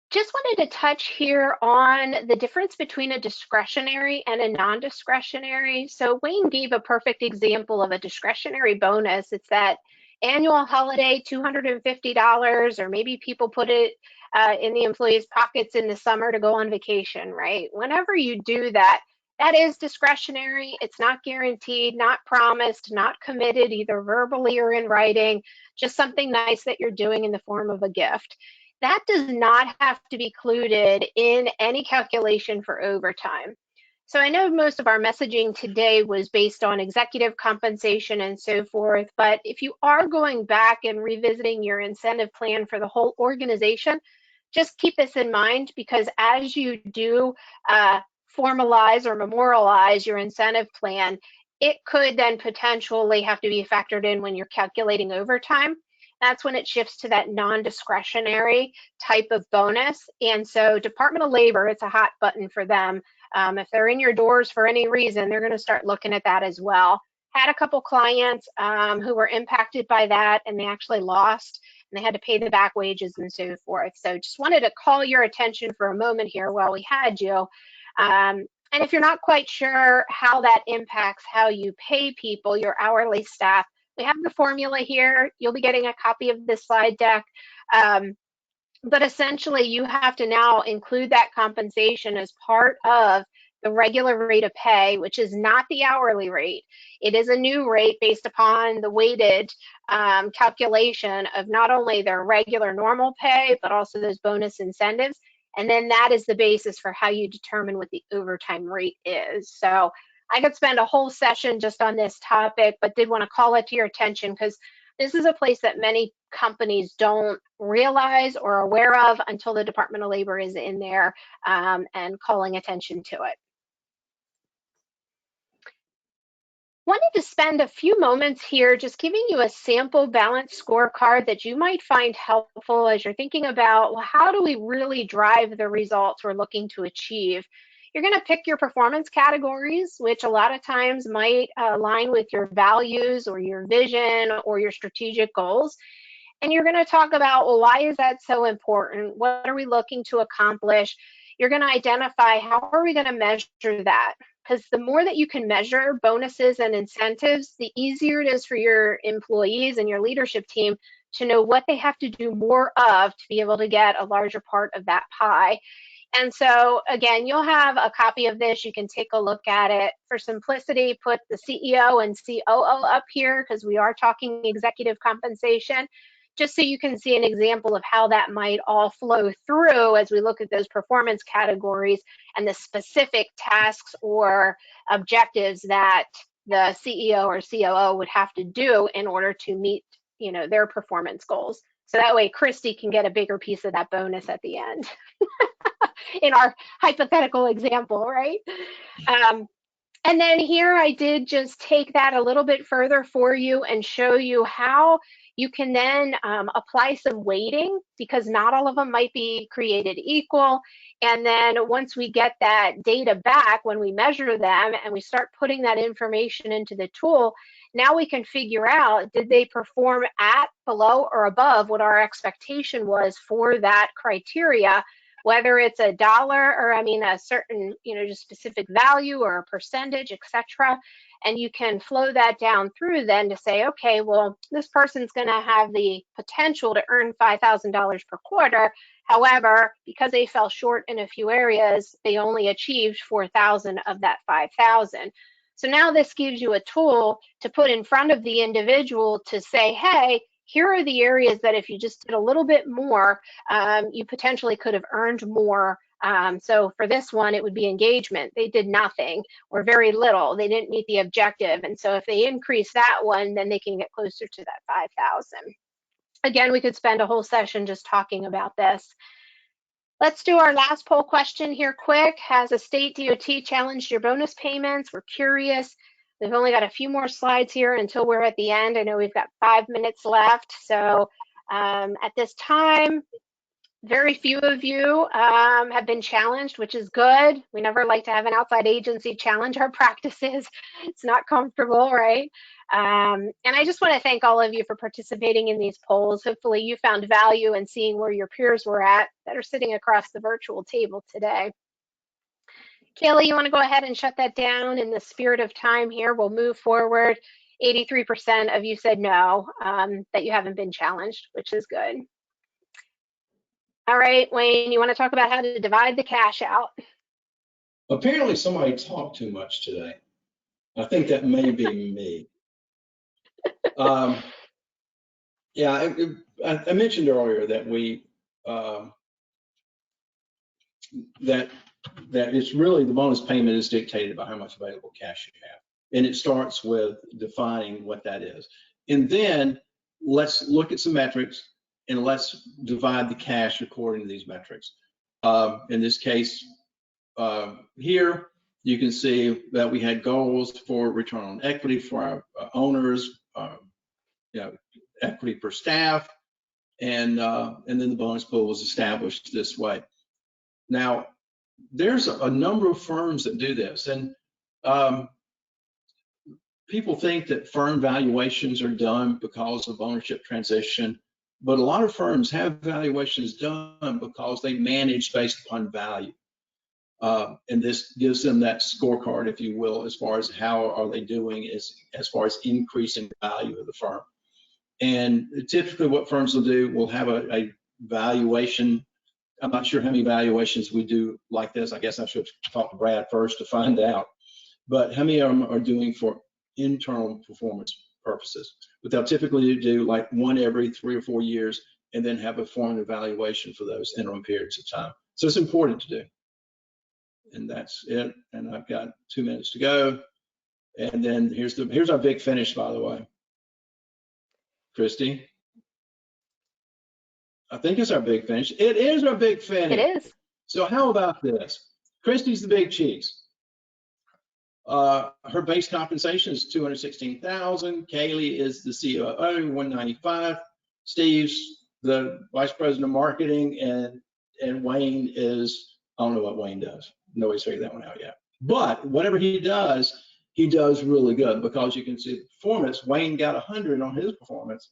Just wanted to touch here on the difference between a discretionary and a non-discretionary. So Wayne gave a perfect example of a discretionary bonus. It's that annual holiday, $250, or maybe people put it in the employees' pockets in the summer to go on vacation, right? Whenever you do that, that is discretionary. It's not guaranteed, not promised, not committed either verbally or in writing, just something nice that you're doing in the form of a gift. That does not have to be included in any calculation for overtime. So I know most of our messaging today was based on executive compensation and so forth, but if you are going back and revisiting your incentive plan for the whole organization, just keep this in mind, because as you do formalize or memorialize your incentive plan, it could then potentially have to be factored in when you're calculating overtime. That's when it shifts to that non-discretionary type of bonus. And so Department of Labor, it's a hot button for them. If they're in your doors for any reason, they're going to start looking at that as well. Had a couple clients who were impacted by that, and they actually lost, and they had to pay the back wages and so forth. So just wanted to call your attention for a moment here while we had you. And if you're not quite sure how that impacts how you pay people, your hourly staff, we have the formula here. You'll be getting a copy of this slide deck. But essentially, you have to now include that compensation as part of the regular rate of pay, which is not the hourly rate. It is a new rate based upon the weighted calculation of not only their regular normal pay, but also those bonus incentives. And then that is the basis for how you determine what the overtime rate is. So I could spend a whole session just on this topic, but did want to call it to your attention because this is a place that many companies don't realize or are aware of until the Department of Labor is in there and calling attention to it. Wanted to spend a few moments here just giving you a sample balance scorecard that you might find helpful as you're thinking about, well, how do we really drive the results we're looking to achieve? You're going to pick your performance categories, which a lot of times might align with your values or your vision or your strategic goals. And you're going to talk about, well, why is that so important? What are we looking to accomplish? You're going to identify, how are we going to measure that? Because the more that you can measure bonuses and incentives, the easier it is for your employees and your leadership team to know what they have to do more of to be able to get a larger part of that pie. And so, again, you'll have a copy of this. You can take a look at it. For simplicity, put the CEO and COO up here because we are talking executive compensation, just so you can see an example of how that might all flow through as we look at those performance categories and the specific tasks or objectives that the CEO or COO would have to do in order to meet, their performance goals. So that way Christy can get a bigger piece of that bonus at the end. In our hypothetical example, right? And then here I did just take that a little bit further for you and show you how You can then apply some weighting, because not all of them might be created equal. And then once we get that data back, when we measure them and we start putting that information into the tool, now we can figure out, did they perform at, below, or above what our expectation was for that criteria, whether it's a dollar, or a certain, just specific value or a percentage, etc. And you can flow that down through then to say, okay, well, this person's going to have the potential to earn $5,000 per quarter. However, because they fell short in a few areas, they only achieved 4,000 of that 5,000. So now this gives you a tool to put in front of the individual to say, hey, here are the areas that if you just did a little bit more, you potentially could have earned more. So for this one, it would be engagement. They did nothing or very little. They didn't meet the objective. And so if they increase that one, then they can get closer to that 5,000. Again, we could spend a whole session just talking about this. Let's do our last poll question here quick. Has a state DOT challenged your bonus payments? We're curious. We've only got a few more slides here until we're at the end. I know we've got 5 minutes left. So at this time, very few of you have been challenged, which is good. We never like to have an outside agency challenge our practices. It's not comfortable, right? And I just want to thank all of you for participating in these polls. Hopefully you found value in seeing where your peers were at that are sitting across the virtual table today. Kayla, you want to go ahead and shut that down? In the spirit of time here, we'll move forward. 83% of you said no, that you haven't been challenged, which is good. All right, Wayne, you want to talk about how to divide the cash out? Apparently somebody talked too much today. I think that may be me. Yeah, I mentioned earlier that we that it's really, the bonus payment is dictated by how much available cash you have, and it starts with defining what that is. And then let's look at some metrics and let's divide the cash according to these metrics. In this case, here you can see that we had goals for return on equity for our owners, equity per staff, and then the bonus pool was established this way. Now, there's a number of firms that do this, and people think that firm valuations are done because of ownership transition, but a lot of firms have valuations done because they manage based upon value. And this gives them that scorecard, if you will, as far as how are they doing as far as increasing the value of the firm. And typically what firms will do, will have a valuation. I'm not sure how many valuations we do like this. I guess I should talk to Brad first to find out. But how many of them are doing for internal performance purposes? But they'll typically do like one every 3 or 4 years, and then have a formal evaluation for those interim periods of time. So it's important to do. And that's it. And I've got 2 minutes to go. And then here's our big finish, by the way. Christy, I think it's our big finish. It is our big finish. It is. So how about this? Christy's the big cheese. Her base compensation is $216,000. Kaylee is the COO, $195,000. Steve's the vice president of marketing, and Wayne is, I don't know what Wayne does. Nobody's figured that one out yet. But whatever he does really good, because you can see the performance. Wayne got 100 on his performance.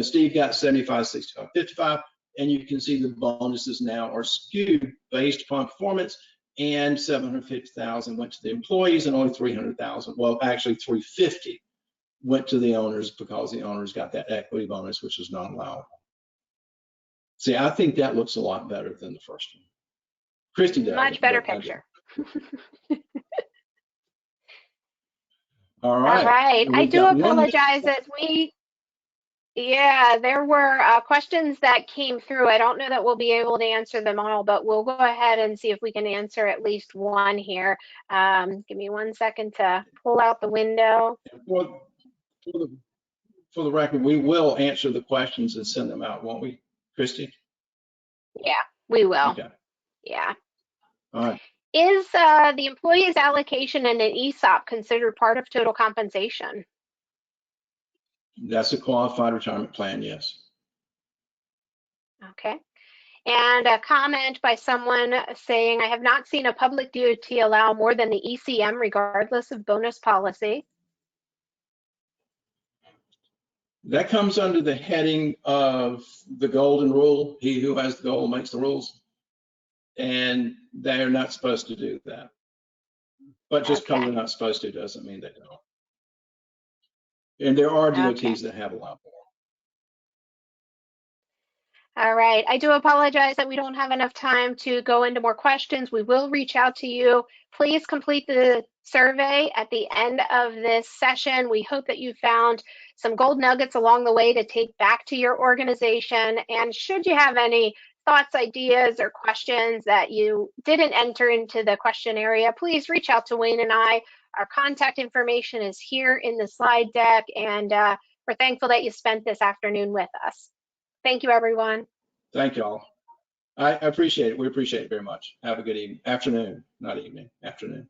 Steve got 75, 65, 55, and you can see the bonuses now are skewed based upon performance. And 750,000 went to the employees, and only 300,000, well, actually 350 went to the owners, because the owners got that equity bonus, which is non-allowable. See, I think that looks a lot better than the first one. Christy does. Much better picture. All right. All right. I do apologize as there were questions that came through. I don't know that we'll be able to answer them all, but we'll go ahead and see if we can answer at least one here. Give me 1 second to pull out the window. For the record, we will answer the questions and send them out, won't we, Christy? Yeah, we will. Okay. Yeah. All right. Is the employee's allocation in an ESOP considered part of total compensation? That's a qualified retirement plan, yes. Okay. And a comment by someone saying, I have not seen a public DOT allow more than the ECM regardless of bonus policy. That comes under the heading of the golden rule. He who has the goal makes the rules. And they're not supposed to do that. But just because Okay. they're not supposed to doesn't mean they don't. And there are DOTs Okay. that have a lot more. All right. I do apologize that we don't have enough time to go into more questions. We will reach out to you. Please complete the survey at the end of this session. We hope that you found some gold nuggets along the way to take back to your organization. And should you have any thoughts, ideas, or questions that you didn't enter into the question area, please reach out to Wayne and I. Our contact information is here in the slide deck, and we're thankful that you spent this afternoon with us. Thank you, everyone. Thank y'all. I appreciate it. We appreciate it very much. Have a good evening, afternoon, not evening, afternoon.